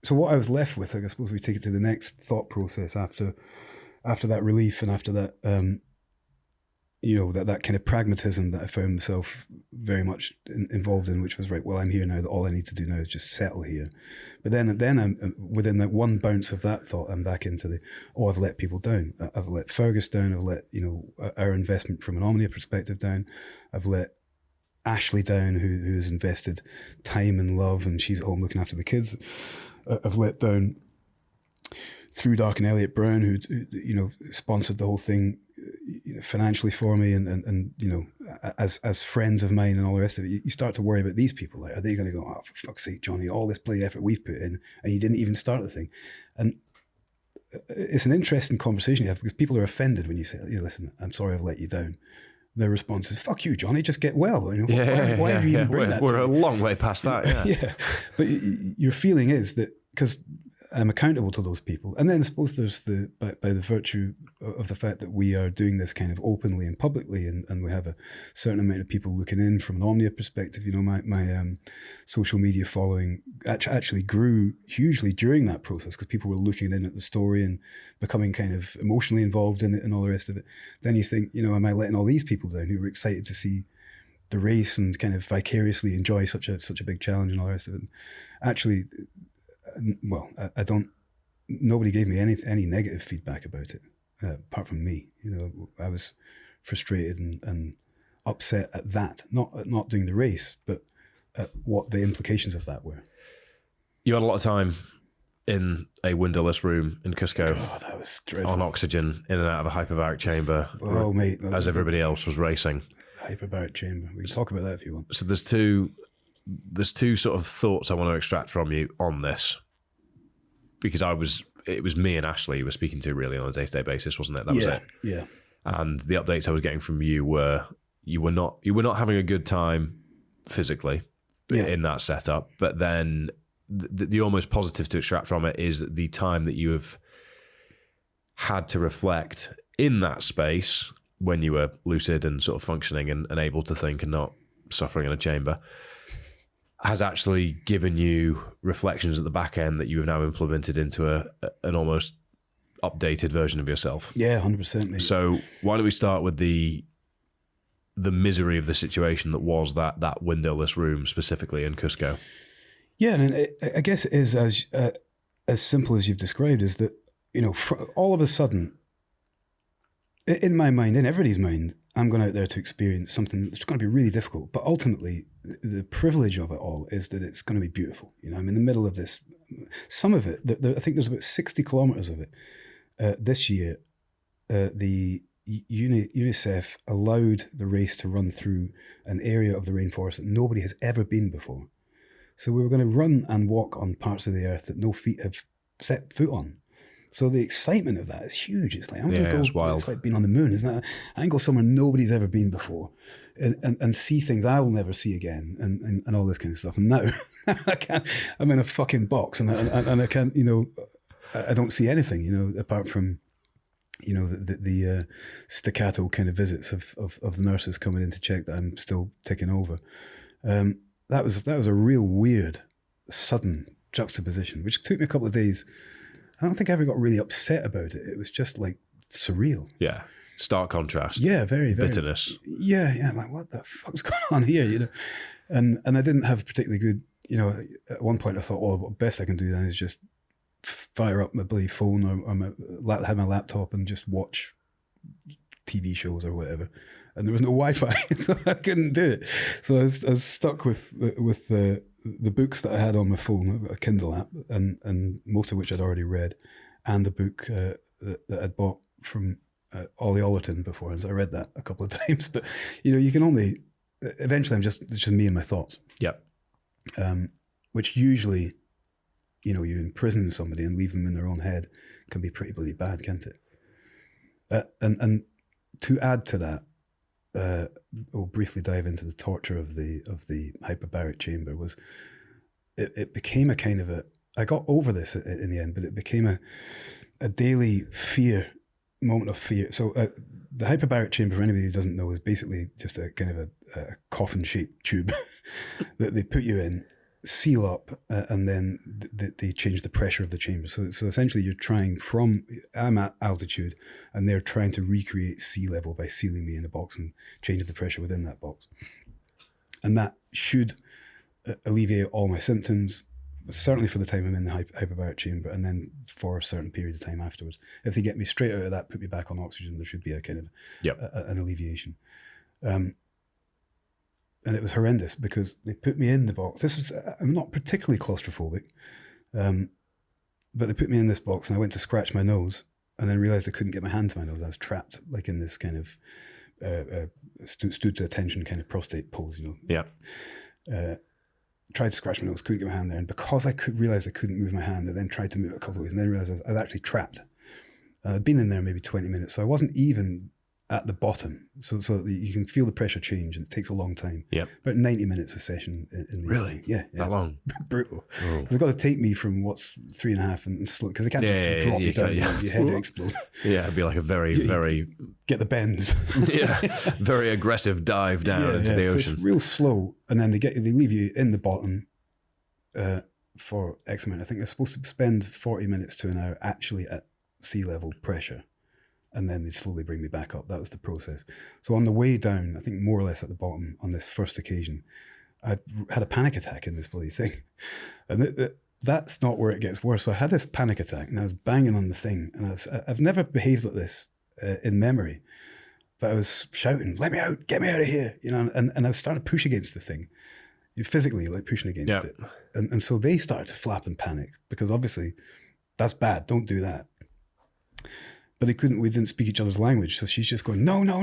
So what I was left with, I suppose we take it to the next thought process after that relief and after that, that kind of pragmatism that I found myself very much involved in, which was, right, well, I'm here now, that all I need to do now is just settle here. But then I'm within that one bounce of that thought, I'm back into I've let people down. I've let Fergus down. I've let, our investment from an Omnia perspective down. I've let Ashley down, who's invested time and love, and she's at home looking after the kids. I've let down Through Dark and Elliot Brown, who sponsored the whole thing financially for me, and as friends of mine and all the rest of it. You start to worry about these people. Like, are they going to go, oh, for fuck's sake, Jonny, all this bloody effort we've put in, and you didn't even start the thing? And it's an interesting conversation you have, because people are offended when you say, listen, I'm sorry I've let you down. Their response is, fuck you, Jonny, just get well. Why did you even bring that? We're a long way past that. Yeah. But your feeling is that, because I'm accountable to those people. And then I suppose there's by the virtue of the fact that we are doing this kind of openly and publicly, and we have a certain amount of people looking in from an Omnia perspective. My social media following actually grew hugely during that process, because people were looking in at the story and becoming kind of emotionally involved in it and all the rest of it. Then you think, am I letting all these people down who were excited to see the race and kind of vicariously enjoy such a big challenge and all the rest of it? And actually, well, I don't. Nobody gave me any negative feedback about it, apart from me. I was frustrated and upset at that, not at not doing the race, but at what the implications of that were. You had a lot of time in a windowless room in Cusco. God, that was dreadful. On oxygen, in and out of a hyperbaric chamber. Oh, mate, as everybody else was racing. Hyperbaric chamber. We can talk about that if you want. So there's two sort of thoughts I want to extract from you on this, because it was me and Ashley you were speaking to really on a day-to-day basis, wasn't it? That was it. Yeah. And the updates I was getting from you were you were not having a good time physically in that setup, but then the almost positive to extract from it is that the time that you have had to reflect in that space when you were lucid and sort of functioning and able to think and not suffering in a chamber has actually given you reflections at the back end that you have now implemented into an almost updated version of yourself. Yeah, 100%. Mate. So why don't we start with the misery of the situation that was that windowless room specifically in Cusco? Yeah, and I guess it is as simple as you've described, is that, all of a sudden, in my mind, in everybody's mind, I'm going out there to experience something that's going to be really difficult. But ultimately, the privilege of it all is that it's going to be beautiful. I'm in the middle of this. Some of it, I think there's about 60 kilometers of it. This year, the UNICEF allowed the race to run through an area of the rainforest that nobody has ever been before. So we were going to run and walk on parts of the earth that no feet have set foot on. So the excitement of that is huge. It's like, I'm going to go, it's wild. It's like being on the moon, isn't it? I can go somewhere nobody's ever been before and see things I will never see again and all this kind of stuff. And now I'm in a fucking box and I can't, I don't see anything, apart from, the staccato kind of visits of the nurses coming in to check that I'm still ticking over. That was a real weird, sudden juxtaposition, which took me a couple of days. I don't think I ever got really upset about it. It was just like surreal. Yeah. Stark contrast. Yeah, very, very. Bitterness. Yeah. I'm like, what the fuck's going on here, And I didn't have a particularly good, at one point I thought, well, what best I can do then is just fire up my bloody phone or have my laptop and just watch TV shows or whatever. And there was no Wi-Fi, so I couldn't do it. So I was stuck with the books that I had on my phone, a Kindle app, and most of which I'd already read, and the book that I'd bought from Ollie Ollerton before. And so I read that a couple of times. But you can only eventually it's just me and my thoughts. Yep. Which usually, you imprison somebody and leave them in their own head can be pretty bloody bad, can't it? And to add to that, we'll briefly dive into the torture of the hyperbaric chamber. Was it became a kind of I got over this in the end, but it became a daily moment of fear. So the hyperbaric chamber, for anybody who doesn't know, is basically just a kind of a coffin-shaped tube that they put you in, seal up, and then they change the pressure of the chamber. So essentially you're trying I'm at altitude and they're trying to recreate sea level by sealing me in a box and changing the pressure within that box. And that should alleviate all my symptoms, certainly for the time I'm in the hyperbaric chamber, and then for a certain period of time afterwards. If they get me straight out of that, put me back on oxygen, there should be a kind of an alleviation. And it was horrendous because they put me in the box. I'm not particularly claustrophobic, but they put me in this box and I went to scratch my nose and then realized I couldn't get my hand to my nose. I was trapped like in this kind of stood to attention kind of prostate pose, Yeah. Tried to scratch my nose, couldn't get my hand there. And because I realized I couldn't move my hand, I then tried to move it a couple of ways and then realized I was actually trapped. I'd been in there maybe 20 minutes. So I wasn't even at the bottom, so you can feel the pressure change, and it takes a long time. Yeah, about 90 minutes a session. In these really? Things. Yeah, that long? Brutal. Because they've got to take me from what's 3.5 and slow, because they can't just drop you down. Your head will explode. Yeah, it'd be like a very get the bends. Very aggressive dive down into the ocean. So it's real slow, and then they leave you in the bottom for X amount. I think they're supposed to spend 40 minutes to an hour actually at sea level pressure. And then they slowly bring me back up. That was the process. So on the way down, I think more or less at the bottom on this first occasion, I had a panic attack in this bloody thing. And that's not where it gets worse. So I had this panic attack and I was banging on the thing. And I've never behaved like this in memory. But I was shouting, let me out, get me out of here. And I was starting to push against the thing. Physically, like pushing against it. And so they started to flap and panic because obviously that's bad. Don't do that. But we didn't speak each other's language. So she's just going, no, like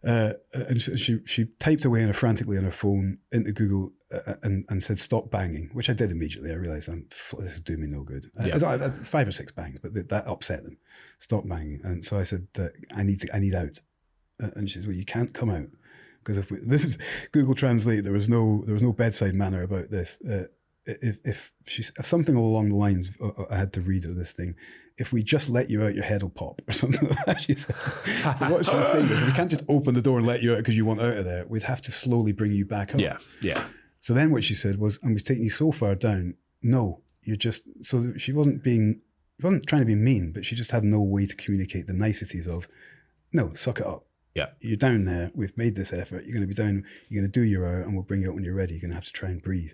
that. And she typed away frantically on her phone into Google and said, stop banging, which I did immediately. I realized this is doing me no good. I had 5 or 6 bangs, but that upset them. Stop banging. And so I said, I need out. And she said, well, you can't come out. Because this is Google Translate, there was no bedside manner about this. If she's something along the lines, I had to read of this thing. If we just let you out, your head will pop, or something like that. She said. So what she was saying is, we can't just open the door and let you out because you want out of there. We'd have to slowly bring you back up. Yeah. So then what she said was, and we've taken you so far down. No, you're just. So she wasn't trying to be mean, but she just had no way to communicate the niceties of, no, suck it up. Yeah. You're down there. We've made this effort. You're going to be down. You're going to do your hour, and we'll bring you up when you're ready. You're going to have to try and breathe.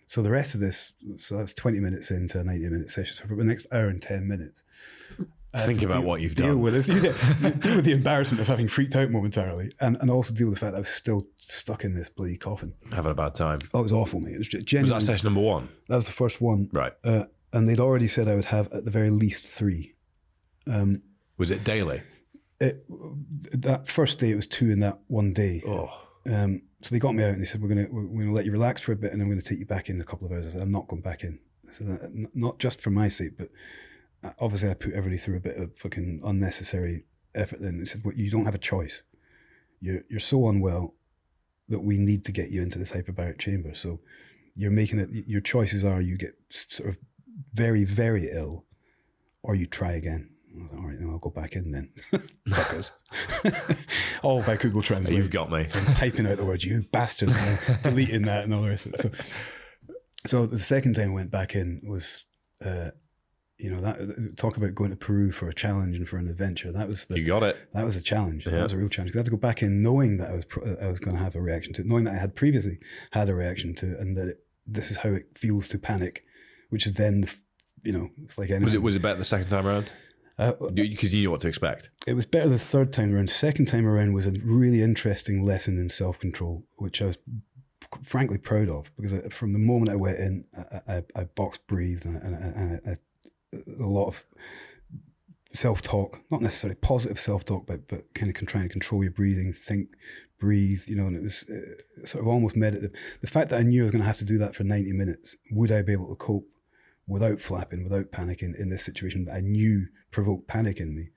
So the rest of this, so that's 20 minutes into a 90-minute session. So for the next hour and 10 minutes, think about what you've done. Deal with this. Deal with the embarrassment of having freaked out momentarily, and also deal with the fact that I was still stuck in this bloody coffin. Having a bad time. Oh, it was awful, mate. It was genuinely. Was that session number 1? That was the first one. Right. And they'd already said I would have at the very least 3. Was it daily? That first day, it was 2 in that one day. Oh. So they got me out and they said, we're going to let you relax for a bit and I'm going to take you back in a couple of hours. I said, I'm not going back in. I said, not just for my sake, but obviously I put everybody through a bit of fucking unnecessary effort then. They said, well, you don't have a choice. You're so unwell that we need to get you into this hyperbaric chamber. So you're making it, your choices are you get sort of very, very ill or you try again. I was like, all right, then I'll go back in then. Fuckers. All by Google Translate. You've got me. So I'm typing out the words, you bastard, and deleting that and all the rest of it. So the second time I went back in was, that talk about going to Peru for a challenge and for an adventure. That was you got it. That was a challenge. Yeah. That was a real challenge. I had to go back in knowing that I was going to have a reaction to it, knowing that I had previously had a reaction to it, and that this is how it feels to panic, which is then, it's like anything. Was it better the second time around? Because you knew what to expect. It was better the third time around. Second time around was a really interesting lesson in self-control, which I was frankly proud of, because from the moment I went in, I box breathed and I a lot of self-talk, not necessarily positive self-talk, but kind of trying to control your breathing, think, breathe, and it was sort of almost meditative. The fact that I knew I was going to have to do that for 90 minutes, would I be able to cope without flapping, without panicking in this situation that I knew provoked panic in me?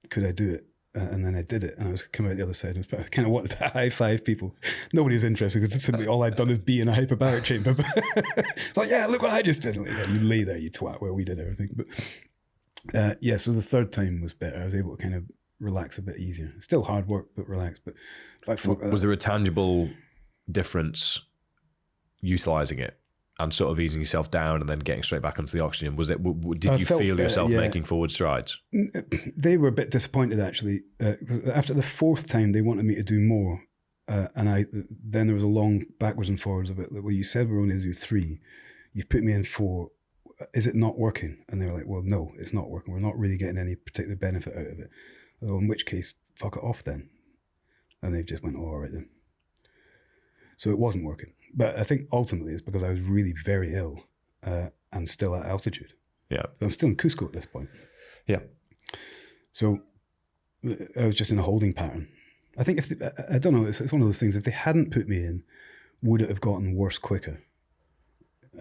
Could I do it? And then I did it, and I was coming out the other side. I kind of wanted to high five people. Nobody was interested because simply all I'd done is be in a hyperbaric chamber. It's like, yeah, look what I just did. Like, yeah, you lay there, you twat, where we did everything. But so the third time was better. I was able to kind of relax a bit easier. Still hard work, but relaxed. But was there a tangible difference utilising it and sort of easing yourself down and then getting straight back onto the oxygen? Was it? Did you feel yourself making forward strides? They were a bit disappointed actually. After the fourth time, they wanted me to do more, and then there was a long backwards and forwards of it. Well, you said we were only going to do 3. You've put me in 4. Is it not working? And they were like, well, no, it's not working. We're not really getting any particular benefit out of it. Well, in which case, fuck it off then. And they just went, oh, all right then. So it wasn't working. But I think ultimately it's because I was really very ill and still at altitude. Yeah. I'm still in Cusco at this point. Yeah. So I was just in a holding pattern. I think I don't know, it's one of those things, if they hadn't put me in, would it have gotten worse quicker?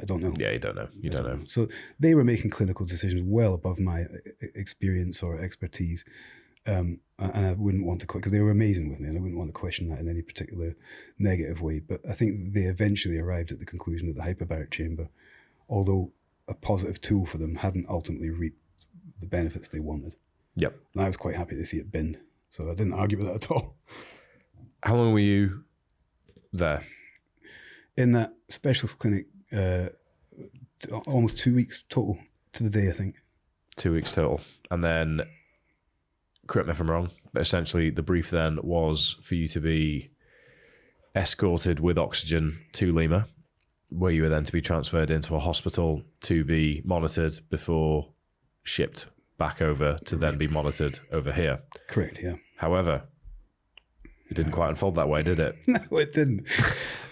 I don't know. Yeah, you don't know. You don't know. So they were making clinical decisions well above my experience or expertise. And I wouldn't want to, because they were amazing with me, and I wouldn't want to question that in any particular negative way. But I think they eventually arrived at the conclusion that the hyperbaric chamber, although a positive tool for them, hadn't ultimately reaped the benefits they wanted. Yep. And I was quite happy to see it binned. So I didn't argue with that at all. How long were you there? In that specialist clinic, almost 2 weeks total to the day, I think. 2 weeks total. And then, correct me if I'm wrong, but essentially the brief then was for you to be escorted with oxygen to Lima, where you were then to be transferred into a hospital to be monitored before shipped back over to then be monitored over here. Correct, yeah. However, it didn't quite unfold that way, did it? No, it didn't.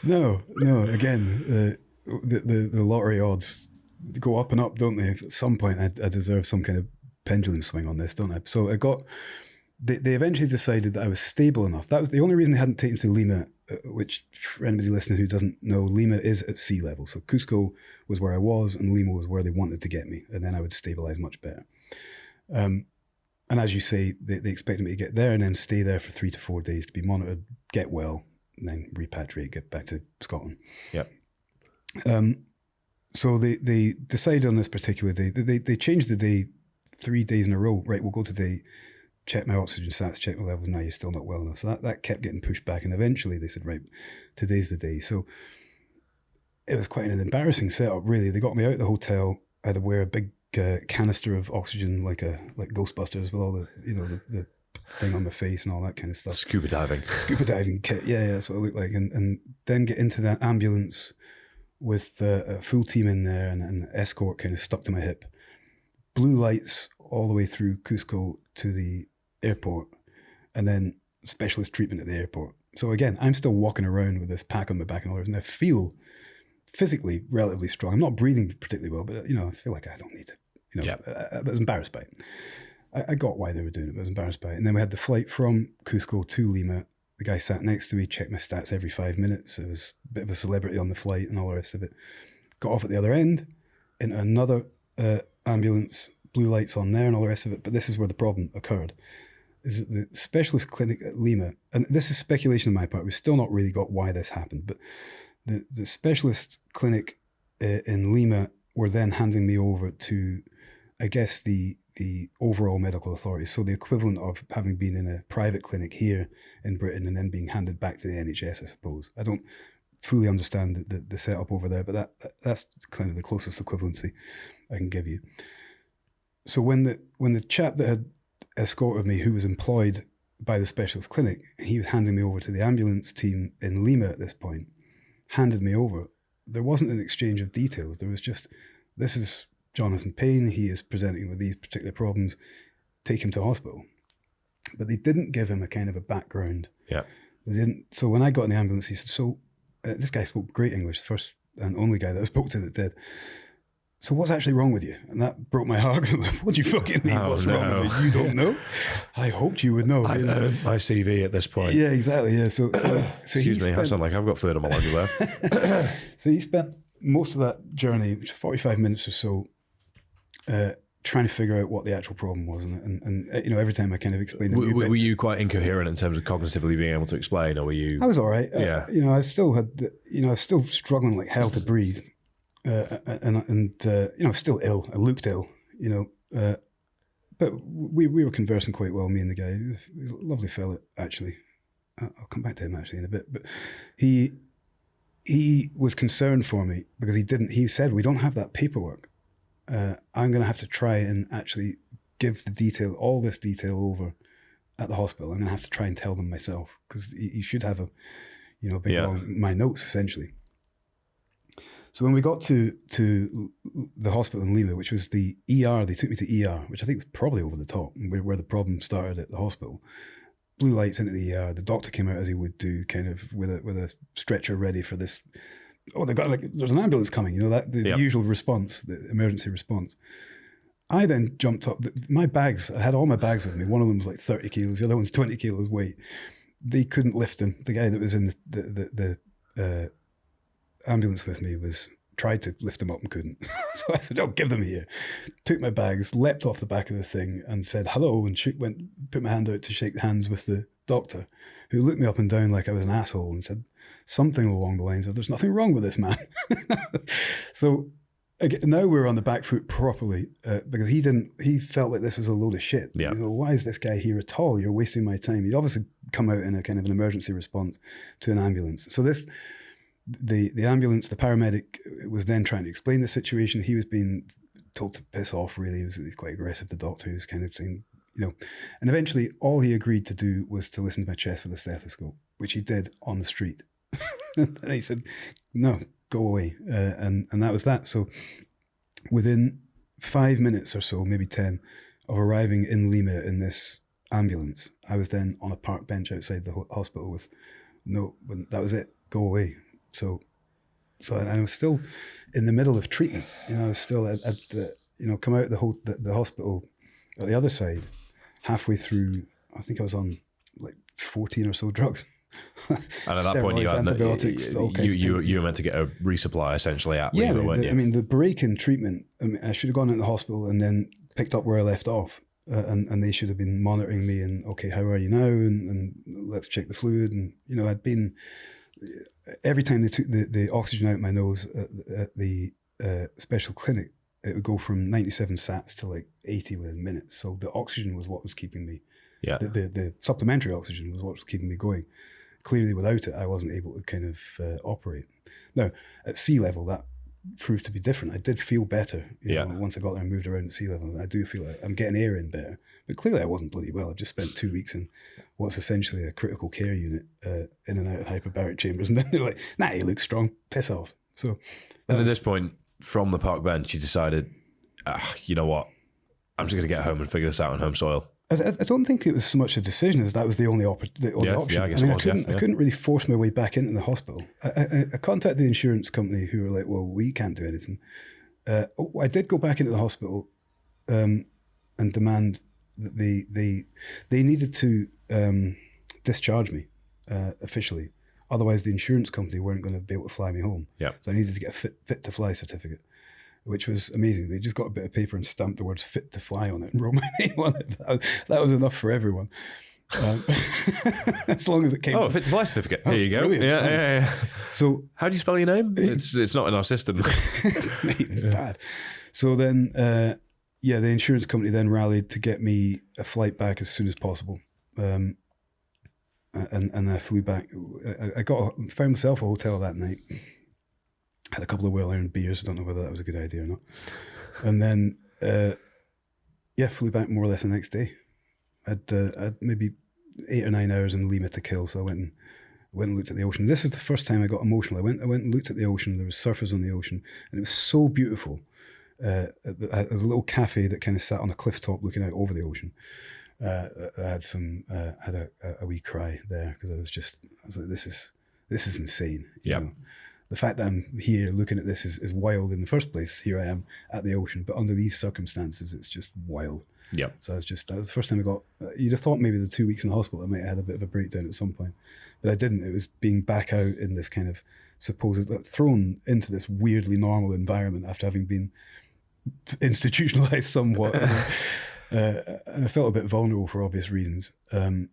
No. Again, the lottery odds go up and up, don't they? At some point, I deserve some kind of pendulum swing on this, don't I? So they eventually decided that I was stable enough. That was the only reason they hadn't taken me to Lima, which for anybody listening who doesn't know, Lima is at sea level. So Cusco was where I was and Lima was where they wanted to get me, and then I would stabilize much better. And as you say, they expected me to get there and then stay there for 3 to 4 days to be monitored, get well, and then repatriate, get back to Scotland. Yep. So they decided on this particular day. They changed the day 3 days in a row. Right, we'll go today, check my oxygen sats, check my levels. Now you're still not well enough. So that kept getting pushed back. And eventually they said, right, today's the day. So it was quite an embarrassing setup, really. They got me out of the hotel. I had to wear a big canister of oxygen, like Ghostbusters, with all the thing on my face and all that kind of stuff. Scuba diving kit. Yeah, that's what it looked like. And then get into that ambulance with a full team in there and an escort kind of stuck to my hip. Blue lights all the way through Cusco to the airport, and then specialist treatment at the airport. So again, I'm still walking around with this pack on my back and all that, and I feel physically relatively strong. I'm not breathing particularly well, but I feel like I don't need to. I was embarrassed by it. I got why they were doing it, but I was embarrassed by it. And then we had the flight from Cusco to Lima, The guy sat next to me, checked my stats every 5 minutes. It was a bit of a celebrity on the flight and all the rest of it. Got off at the other end, into another ambulance, blue lights on there and all the rest of it. But this is where the problem occurred, is that the specialist clinic at Lima, and this is speculation on my part, we've still not really got why this happened, but the specialist clinic in Lima were then handing me over to, I guess, the overall medical authorities. So the equivalent of having been in a private clinic here in Britain and then being handed back to the NHS, I suppose. I don't fully understand the setup over there, but that's kind of the closest equivalency I can give you. So when the chap that had escorted me, who was employed by the specialist clinic, he was handing me over to the ambulance team in Lima at this point, handed me over, there wasn't an exchange of details. There was just, this is Jonathan Payne, he is presenting with these particular problems, take him to hospital. But they didn't give him a kind of a background. Yeah. They didn't. So when I got in the ambulance, he said, so this guy spoke great English, the first and only guy that I spoke to that did. So what's actually wrong with you? And that broke my heart. What do you fucking mean? What's wrong with me? You don't know? I hoped you would know. I've earned my CV at this point. Yeah, exactly. Yeah. So excuse me, I sound like I've got fluid on my lungs there. So he spent most of that journey, which 45 minutes or so, trying to figure out what the actual problem was, and you know, every time I kind of explained it. Were you quite incoherent in terms of cognitively being able to explain, or were you? I was all right. Yeah. You know, I still had, I was still struggling like hell to breathe, and you know, still ill. I looked ill, you know, but we were conversing quite well, me and the guy. He was a lovely fella, actually. I'll come back to him actually in a bit, but he was concerned for me because he said, we don't have that paperwork. I'm going to have to try and actually give all this detail over at the hospital. I'm going to have to try and tell them myself, because you should have my notes essentially. So when we got to the hospital in Lima, which was the ER, they took me to ER, which I think was probably over the top, where the problem started at the hospital. Blue lights into the ER. The doctor came out as he would do, kind of with a stretcher ready for this. Oh, there's an ambulance coming, you know, the usual response, the emergency response. I then jumped up, my bags, I had all my bags with me. One of them was like 30 kilos, the other one's 20 kilos weight. They couldn't lift him. The guy that was in the ambulance with me tried to lift him up and couldn't. So I said, give them here. Took my bags, leapt off the back of the thing and said hello, and put my hand out to shake hands with the doctor, who looked me up and down like I was an asshole and said something along the lines of, there's nothing wrong with this man. So again, now we're on the back foot properly, because he felt like this was a load of shit. Yeah. You know, why is this guy here at all? You're wasting my time. He'd obviously come out in a kind of an emergency response to an ambulance. So the ambulance, the paramedic was then trying to explain the situation. He was being told to piss off, really. He was quite aggressive, the doctor. He was kind of saying, you know, and eventually all he agreed to do was to listen to my chest with a stethoscope, which he did on the street. And he said, no, go away. And that was that. So within 5 minutes or so, maybe 10, of arriving in Lima in this ambulance, I was then on a park bench outside the hospital with that was it, go away. So I was still in the middle of treatment. You know, I was still at the, you know, come out the hospital at the other side, halfway through. I think I was on like 14 or so drugs. And at that point, you had antibiotics. You were meant to get a resupply essentially at Lima, weren't you? I mean, the break in treatment. I mean, I should have gone into the hospital and then picked up where I left off, and they should have been monitoring me. And okay, how are you now? And let's check the fluid. And you know, I'd been. Every time they took the oxygen out my nose at the special clinic, it would go from 97 sats to like 80 within minutes. So the oxygen was what was keeping me. Yeah. The supplementary oxygen was what was keeping me going. Clearly, without it, I wasn't able to kind of operate. Now, at sea level, that proved to be different. I did feel better. You know, once I got there and moved around at sea level, I do feel like I'm getting air in better. But clearly, I wasn't bloody well. I just spent 2 weeks in what's essentially a critical care unit, in and out of hyperbaric chambers. And then they're like, nah, you look strong, piss off. So, and at this point, from the park bench, you decided, you know what, I'm just going to get home and figure this out on home soil. I don't think it was so much a decision as that was the only option. Yeah, I guess it was. I couldn't really force my way back into the hospital. I contacted the insurance company, who were like, well, we can't do anything. I did go back into the hospital and demand that they needed to discharge me. officially. Otherwise, the insurance company weren't going to be able to fly me home. Yeah. So I needed to get a fit to fly certificate, which was amazing. They just got a bit of paper and stamped the words "fit to fly" on it and wrote my name on it. That was enough for everyone. As long as it came. Oh, fit to fly certificate. Here you go. Brilliant. Yeah. So how do you spell your name? It's not in our system. Mate, it's bad. So then, the insurance company then rallied to get me a flight back as soon as possible. And I flew back. I found myself a hotel that night. Had a couple of well-earned beers. I don't know whether that was a good idea or not. And then, flew back more or less the next day. I'd maybe 8 or 9 hours in Lima to kill, so I went and looked at the ocean. This is the first time I got emotional. I went and looked at the ocean. There was surfers on the ocean, and it was so beautiful. There was a little cafe that kind of sat on a cliff top looking out over the ocean. I had a wee cry there because I was like, this is insane. You know? The fact that I'm here looking at this is wild in the first place. Here I am at the ocean, but under these circumstances, it's just wild. Yeah. So that was the first time I got, you'd have thought maybe the 2 weeks in the hospital, I might have had a bit of a breakdown at some point, but I didn't. It was being back out in this kind of thrown into this weirdly normal environment after having been institutionalized somewhat. And I felt a bit vulnerable for obvious reasons. I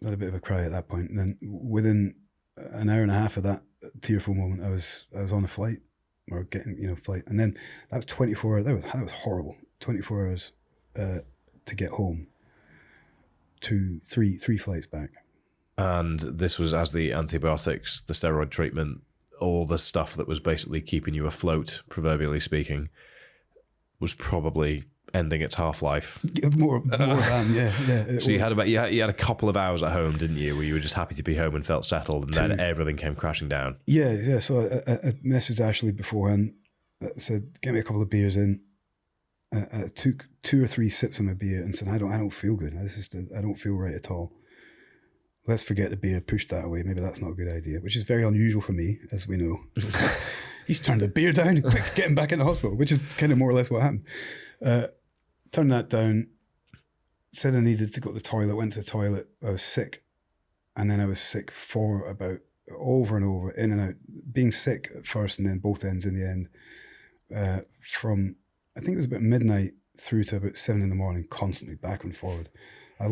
had a bit of a cry at that point. And then within an hour and a half of that tearful moment, I was on a flight or getting, flight. And then that was 24 hours. That was horrible. 24 hours to get home, to three flights back. And this was as the antibiotics, the steroid treatment, all the stuff that was basically keeping you afloat, proverbially speaking, was probably ending its half-life. More than, yeah. So you had a couple of hours at home, didn't you, where you were just happy to be home and felt settled, and then everything came crashing down. Yeah. So I messaged Ashley beforehand, said, get me a couple of beers in. I took 2 or 3 sips of my beer and said, I don't feel good. I don't feel right at all. Let's forget the beer, push that away. Maybe that's not a good idea, which is very unusual for me, as we know. He's turned the beer down, quick, get him back in the hospital, which is kind of more or less what happened. Turned that down, said I needed to go to the toilet, went to the toilet. I was sick. And then I was sick for about over and over, in and out, being sick at first and then both ends in the end. From, I think it was about midnight through to about 7 a.m, constantly back and forward. I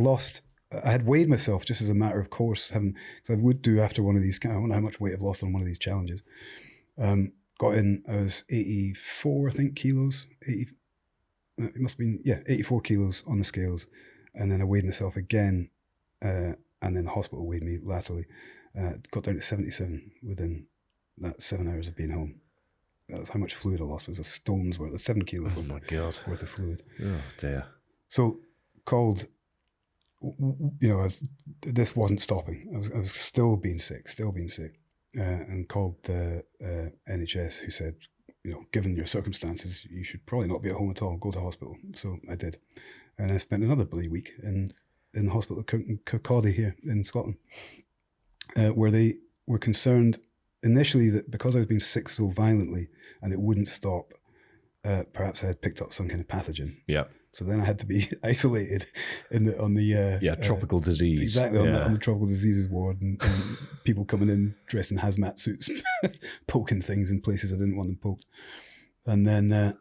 had weighed myself just as a matter of course, because I would do after one of these, I wonder how much weight I've lost on one of these challenges. Got in, I was 84, I think, kilos. It must have been, 84 kilos on the scales. And then I weighed myself again, and then the hospital weighed me laterally. Got down to 77 within that 7 hours of being home. That's how much fluid I lost. It was a stone's worth, 7 kilos Oh my God. worth of fluid. Oh dear. So called, this wasn't stopping. I was still being sick, and called NHS, who said, given your circumstances, you should probably not be at home at all. Go to hospital. So I did, and I spent another bloody week in the hospital in Kirkcaldy here in Scotland, where they were concerned initially that because I was being sick so violently and it wouldn't stop, perhaps I had picked up some kind of pathogen. Yeah. So then I had to be isolated on the tropical disease. Exactly, on the tropical diseases ward, and people coming in dressed in hazmat suits, poking things in places I didn't want them poked. And then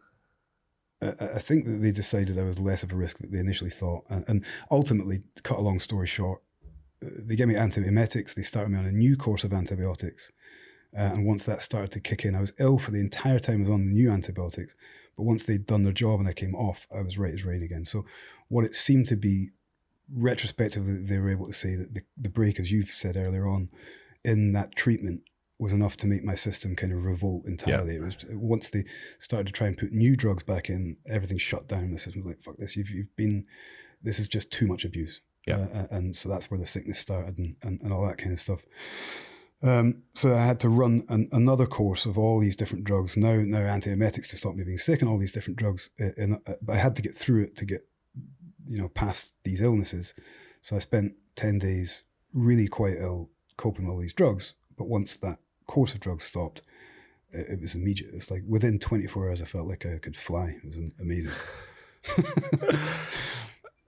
I think that they decided I was less of a risk than they initially thought. And ultimately, to cut a long story short, they gave me antiemetics. They started me on a new course of antibiotics. And once that started to kick in, I was ill for the entire time I was on the new antibiotics. But once they'd done their job and I came off, I was right as rain again. So what it seemed to be, retrospectively, they were able to say that the break, as you've said earlier on, in that treatment was enough to make my system kind of revolt entirely. Yeah. It was once they started to try and put new drugs back in, everything shut down. My system was like, fuck this, this is just too much abuse. Yeah. And so that's where the sickness started and all that kind of stuff. So I had to run another course of all these different drugs, now antiemetics to stop me being sick and all these different drugs. But I had to get through it to get, past these illnesses. So I spent 10 days really quite ill, coping with all these drugs. But once that course of drugs stopped, it was immediate. It's like within 24 hours, I felt like I could fly. It was amazing.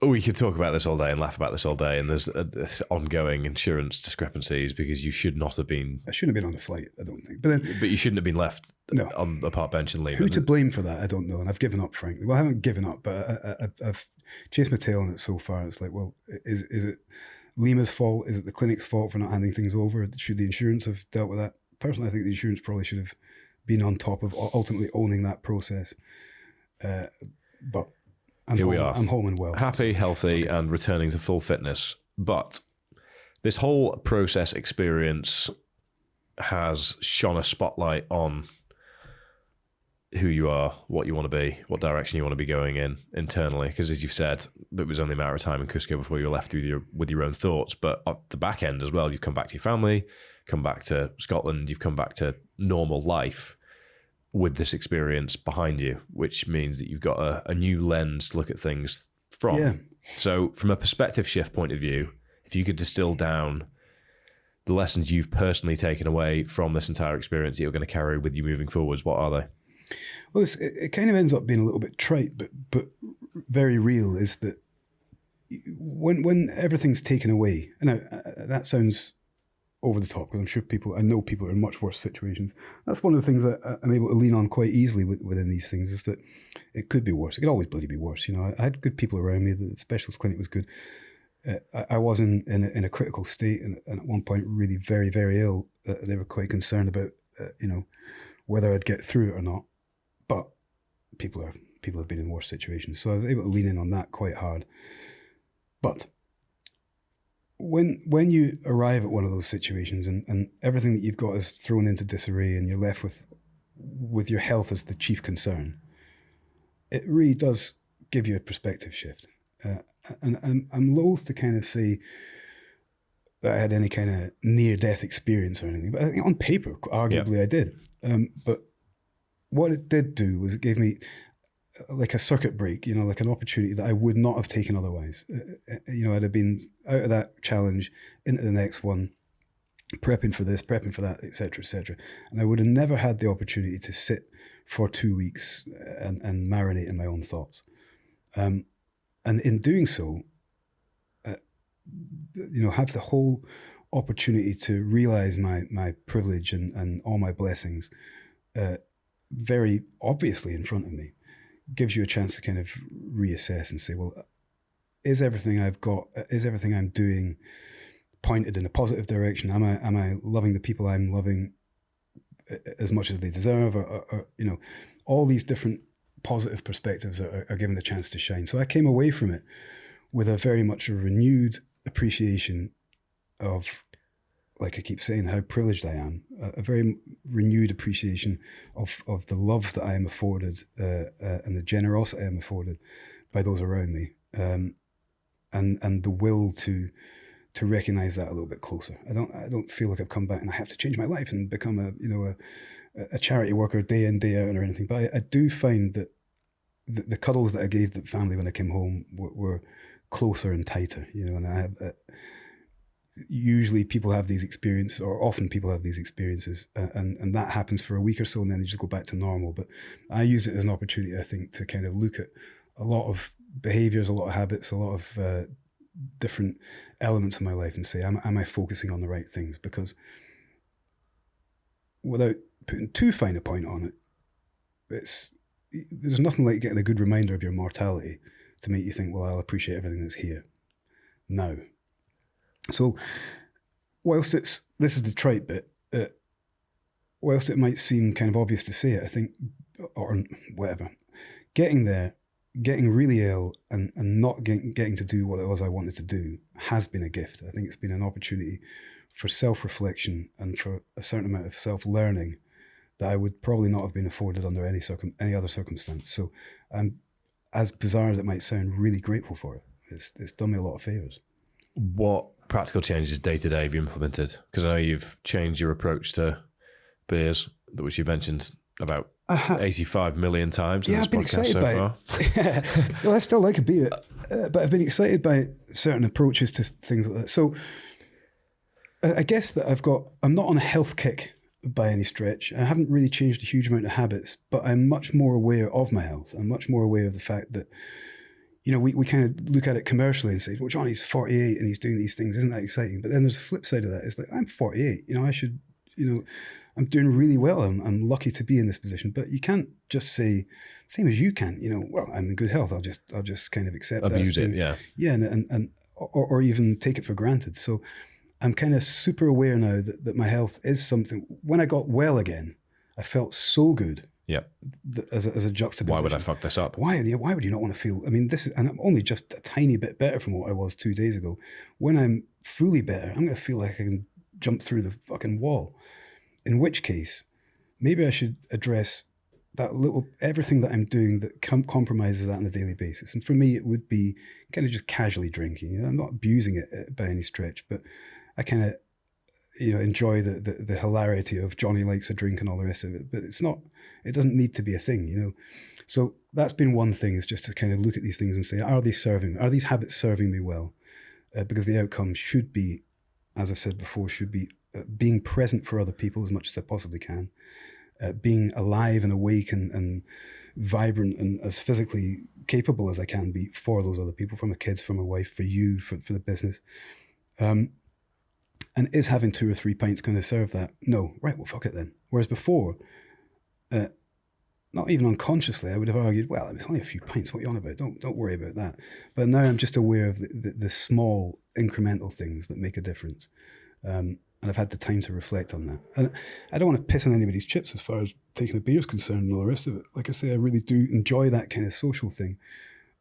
We could talk about this all day and laugh about this all day, and there's this ongoing insurance discrepancies because you should not have been. I shouldn't have been on the flight, I don't think. But you shouldn't have been left No. on a park bench and leaving. Who to blame for that, I don't know. And I've given up, frankly. Well, I haven't given up, but I've chased my tail on it so far. It's like, well, is it Lima's fault? Is it the clinic's fault for not handing things over? Should the insurance have dealt with that? Personally, I think the insurance probably should have been on top of ultimately owning that process. But Here we are. I'm home and well. Happy, healthy, and returning to full fitness. But this whole process experience has shone a spotlight on who you are, what you want to be, what direction you want to be going in internally. Because as you've said, it was only a matter of time in Cusco before you were left with your own thoughts. But at the back end as well, you've come back to your family, come back to Scotland, you've come back to normal life with this experience behind you, which means that you've got a new lens to look at things from. Yeah. So from a perspective shift point of view, if you could distill down the lessons you've personally taken away from this entire experience that you're going to carry with you moving forwards, what are they? Well, it kind of ends up being a little bit trite, but very real, is that when everything's taken away, and that sounds over the top, because I'm sure I know people are in much worse situations. That's one of the things that I'm able to lean on quite easily within these things, is that it could be worse. It could always bloody be worse. You know, I had good people around me. The specialist clinic was good. I was in a critical state, and at one point really very, very ill. They were quite concerned about whether I'd get through it or not. But people have been in worse situations, so I was able to lean in on that quite hard. But when you arrive at one of those situations and everything that you've got is thrown into disarray, and you're left with your health as the chief concern, it really does give you a perspective shift. And I'm loath to kind of say that I had any kind of near-death experience or anything, but I think on paper, arguably I did. But what it did do was it gave me like a circuit break, like an opportunity that I would not have taken otherwise. I'd have been out of that challenge into the next one, prepping for this, prepping for that, etc., etc. And I would have never had the opportunity to sit for 2 weeks and marinate in my own thoughts. And in doing so, have the whole opportunity to realize my privilege and all my blessings very obviously in front of me, gives you a chance to kind of reassess and say, well, is everything I've got, is everything I'm doing pointed in a positive direction? Am I loving the people I'm loving as much as they deserve? Or all these different positive perspectives are given a chance to shine. So I came away from it with a very much a renewed appreciation of, like I keep saying, how privileged I am, a very renewed appreciation of the love that I am afforded and the generosity I am afforded by those around me, and the will to recognize that a little bit closer. I don't feel like I've come back and I have to change my life and become a charity worker day in, day out or anything. But I do find that the cuddles that I gave the family when I came home were closer and tighter, and I have... usually people have these experiences, or often people have these experiences, and that happens for a week or so, and then they just go back to normal. But I use it as an opportunity, I think, to kind of look at a lot of behaviors, a lot of habits, a lot of different elements of my life and say, am I focusing on the right things? Because without putting too fine a point on it, there's nothing like getting a good reminder of your mortality to make you think, well, I'll appreciate everything that's here now. So whilst this is the trite bit, whilst it might seem kind of obvious to say it, I think, or whatever, getting there, getting really ill and not getting to do what it was I wanted to do has been a gift. I think it's been an opportunity for self-reflection and for a certain amount of self-learning that I would probably not have been afforded under any other circumstance. So I'm, as bizarre as it might sound, really grateful for it. It's done me a lot of favours. What practical changes day to day have you implemented? Because I know you've changed your approach to beers, which you mentioned about 85 million times in this podcast so far. Well, I still like a beer, but I've been excited by certain approaches to things like that. So I guess that I'm not on a health kick by any stretch. I haven't really changed a huge amount of habits, but I'm much more aware of my health. I'm much more aware of the fact that you know, we kind of look at it commercially and say, well, Jonny's 48 and he's doing these things. Isn't that exciting? But then there's a flip side of that. It's like, I'm 48, you know, I should, you know, I'm doing really well. I'm lucky to be in this position. But you can't just say, same as you can, you know, well, I'm in good health. I'll just kind of accept that. Abuse it, yeah. Yeah, or even take it for granted. So I'm kind of super aware now that my health is something. When I got well again, I felt so good. Yeah. As a juxtaposition. Why would I fuck this up? Why would you not want to feel? I mean, this is, and I'm only just a tiny bit better from what I was 2 days ago. When I'm fully better, I'm going to feel like I can jump through the fucking wall. In which case, maybe I should address that everything that I'm doing that compromises that on a daily basis. And for me, it would be kind of just casually drinking. You know, I'm not abusing it by any stretch, but I kind of, you know, enjoy the hilarity of Jonny likes a drink and all the rest of it. But it doesn't need to be a thing, you know. So that's been one thing, is just to kind of look at these things and say, are these habits serving me well? Because the outcome should be, as I said before, should be being present for other people as much as I possibly can, being alive and awake and vibrant and as physically capable as I can be for those other people, for my kids, for my wife, for you, for the business. And is having 2 or 3 pints going to serve that? No. Right, well, fuck it then. Whereas before, not even unconsciously, I would have argued, well, it's only a few pints. What are you on about? Don't worry about that. But now I'm just aware of the small incremental things that make a difference. And I've had the time to reflect on that. And I don't want to piss on anybody's chips as far as taking a beer is concerned and all the rest of it. Like I say, I really do enjoy that kind of social thing.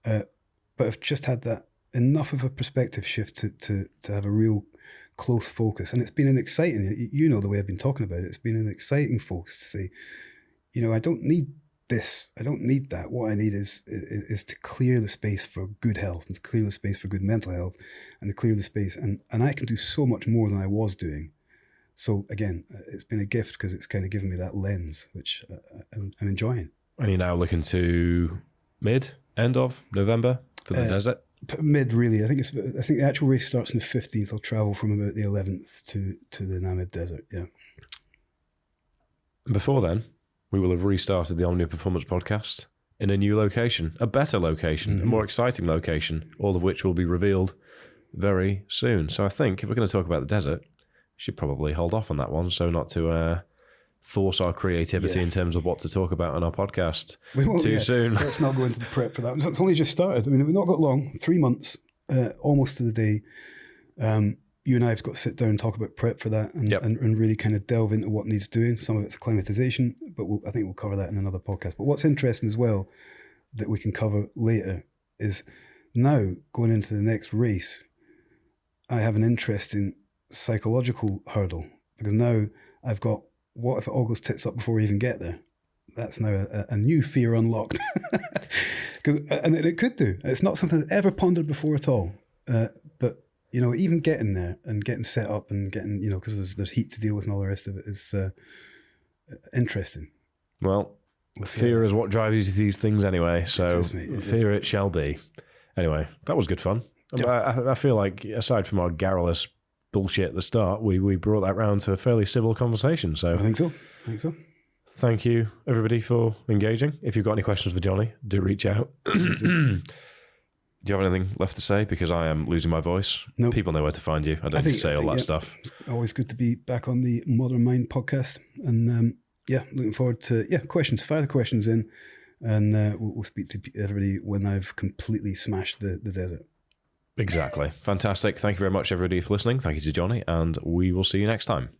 But I've just had that enough of a perspective shift to have a real close focus. And it's been an exciting, you know, the way I've been talking about it, it's been an exciting focus to say, you know, I don't need this, I don't need that. What I need is to clear the space for good health, and to clear the space for good mental health, and to clear the space. And I can do so much more than I was doing. So again, it's been a gift because it's kind of given me that lens, which I'm enjoying. And you're now looking to end of November for the desert? Mid, really. I think the actual race starts on the 15th. I'll travel from about the 11th to the Namib Desert. Yeah. Before then, we will have restarted the Omnia Performance podcast in a new location, a better location, a more exciting location, all of which will be revealed very soon. So I think if we're going to talk about the desert, we should probably hold off on that one, so not to force our creativity in terms of what to talk about on our podcast too soon. Let's not go into the prep for that. It's only just started. I mean, we've not got long, 3 months, almost to the day. You and I have got to sit down and talk about prep for that and really kind of delve into what needs doing. Some of it's acclimatization, but I think we'll cover that in another podcast. But what's interesting as well that we can cover later is now going into the next race, I have an interesting psychological hurdle, because now I've got, what if it all goes tits up before we even get there? That's now a new fear unlocked. And it could do. It's not something I've ever pondered before at all. But, you know, even getting there and getting set up and getting, you know, because there's heat to deal with and all the rest of it is interesting. Well, fear is what drives these things anyway. So fear it shall be. Anyway, that was good fun. Yeah. I feel like, aside from our garrulous bullshit at the start, we brought that round to a fairly civil conversation. So I think so. Thank you, everybody, for engaging. If you've got any questions for Jonny, do reach out. Do you have anything left to say? Because I am losing my voice. Nope. People know where to find you. I don't say all that stuff. It's always good to be back on the Modern Mind podcast. And looking forward to questions. Fire the questions in, and we'll speak to everybody when I've completely smashed the desert. Exactly. Fantastic. Thank you very much, everybody, for listening. Thank you to Jonny, and we will see you next time.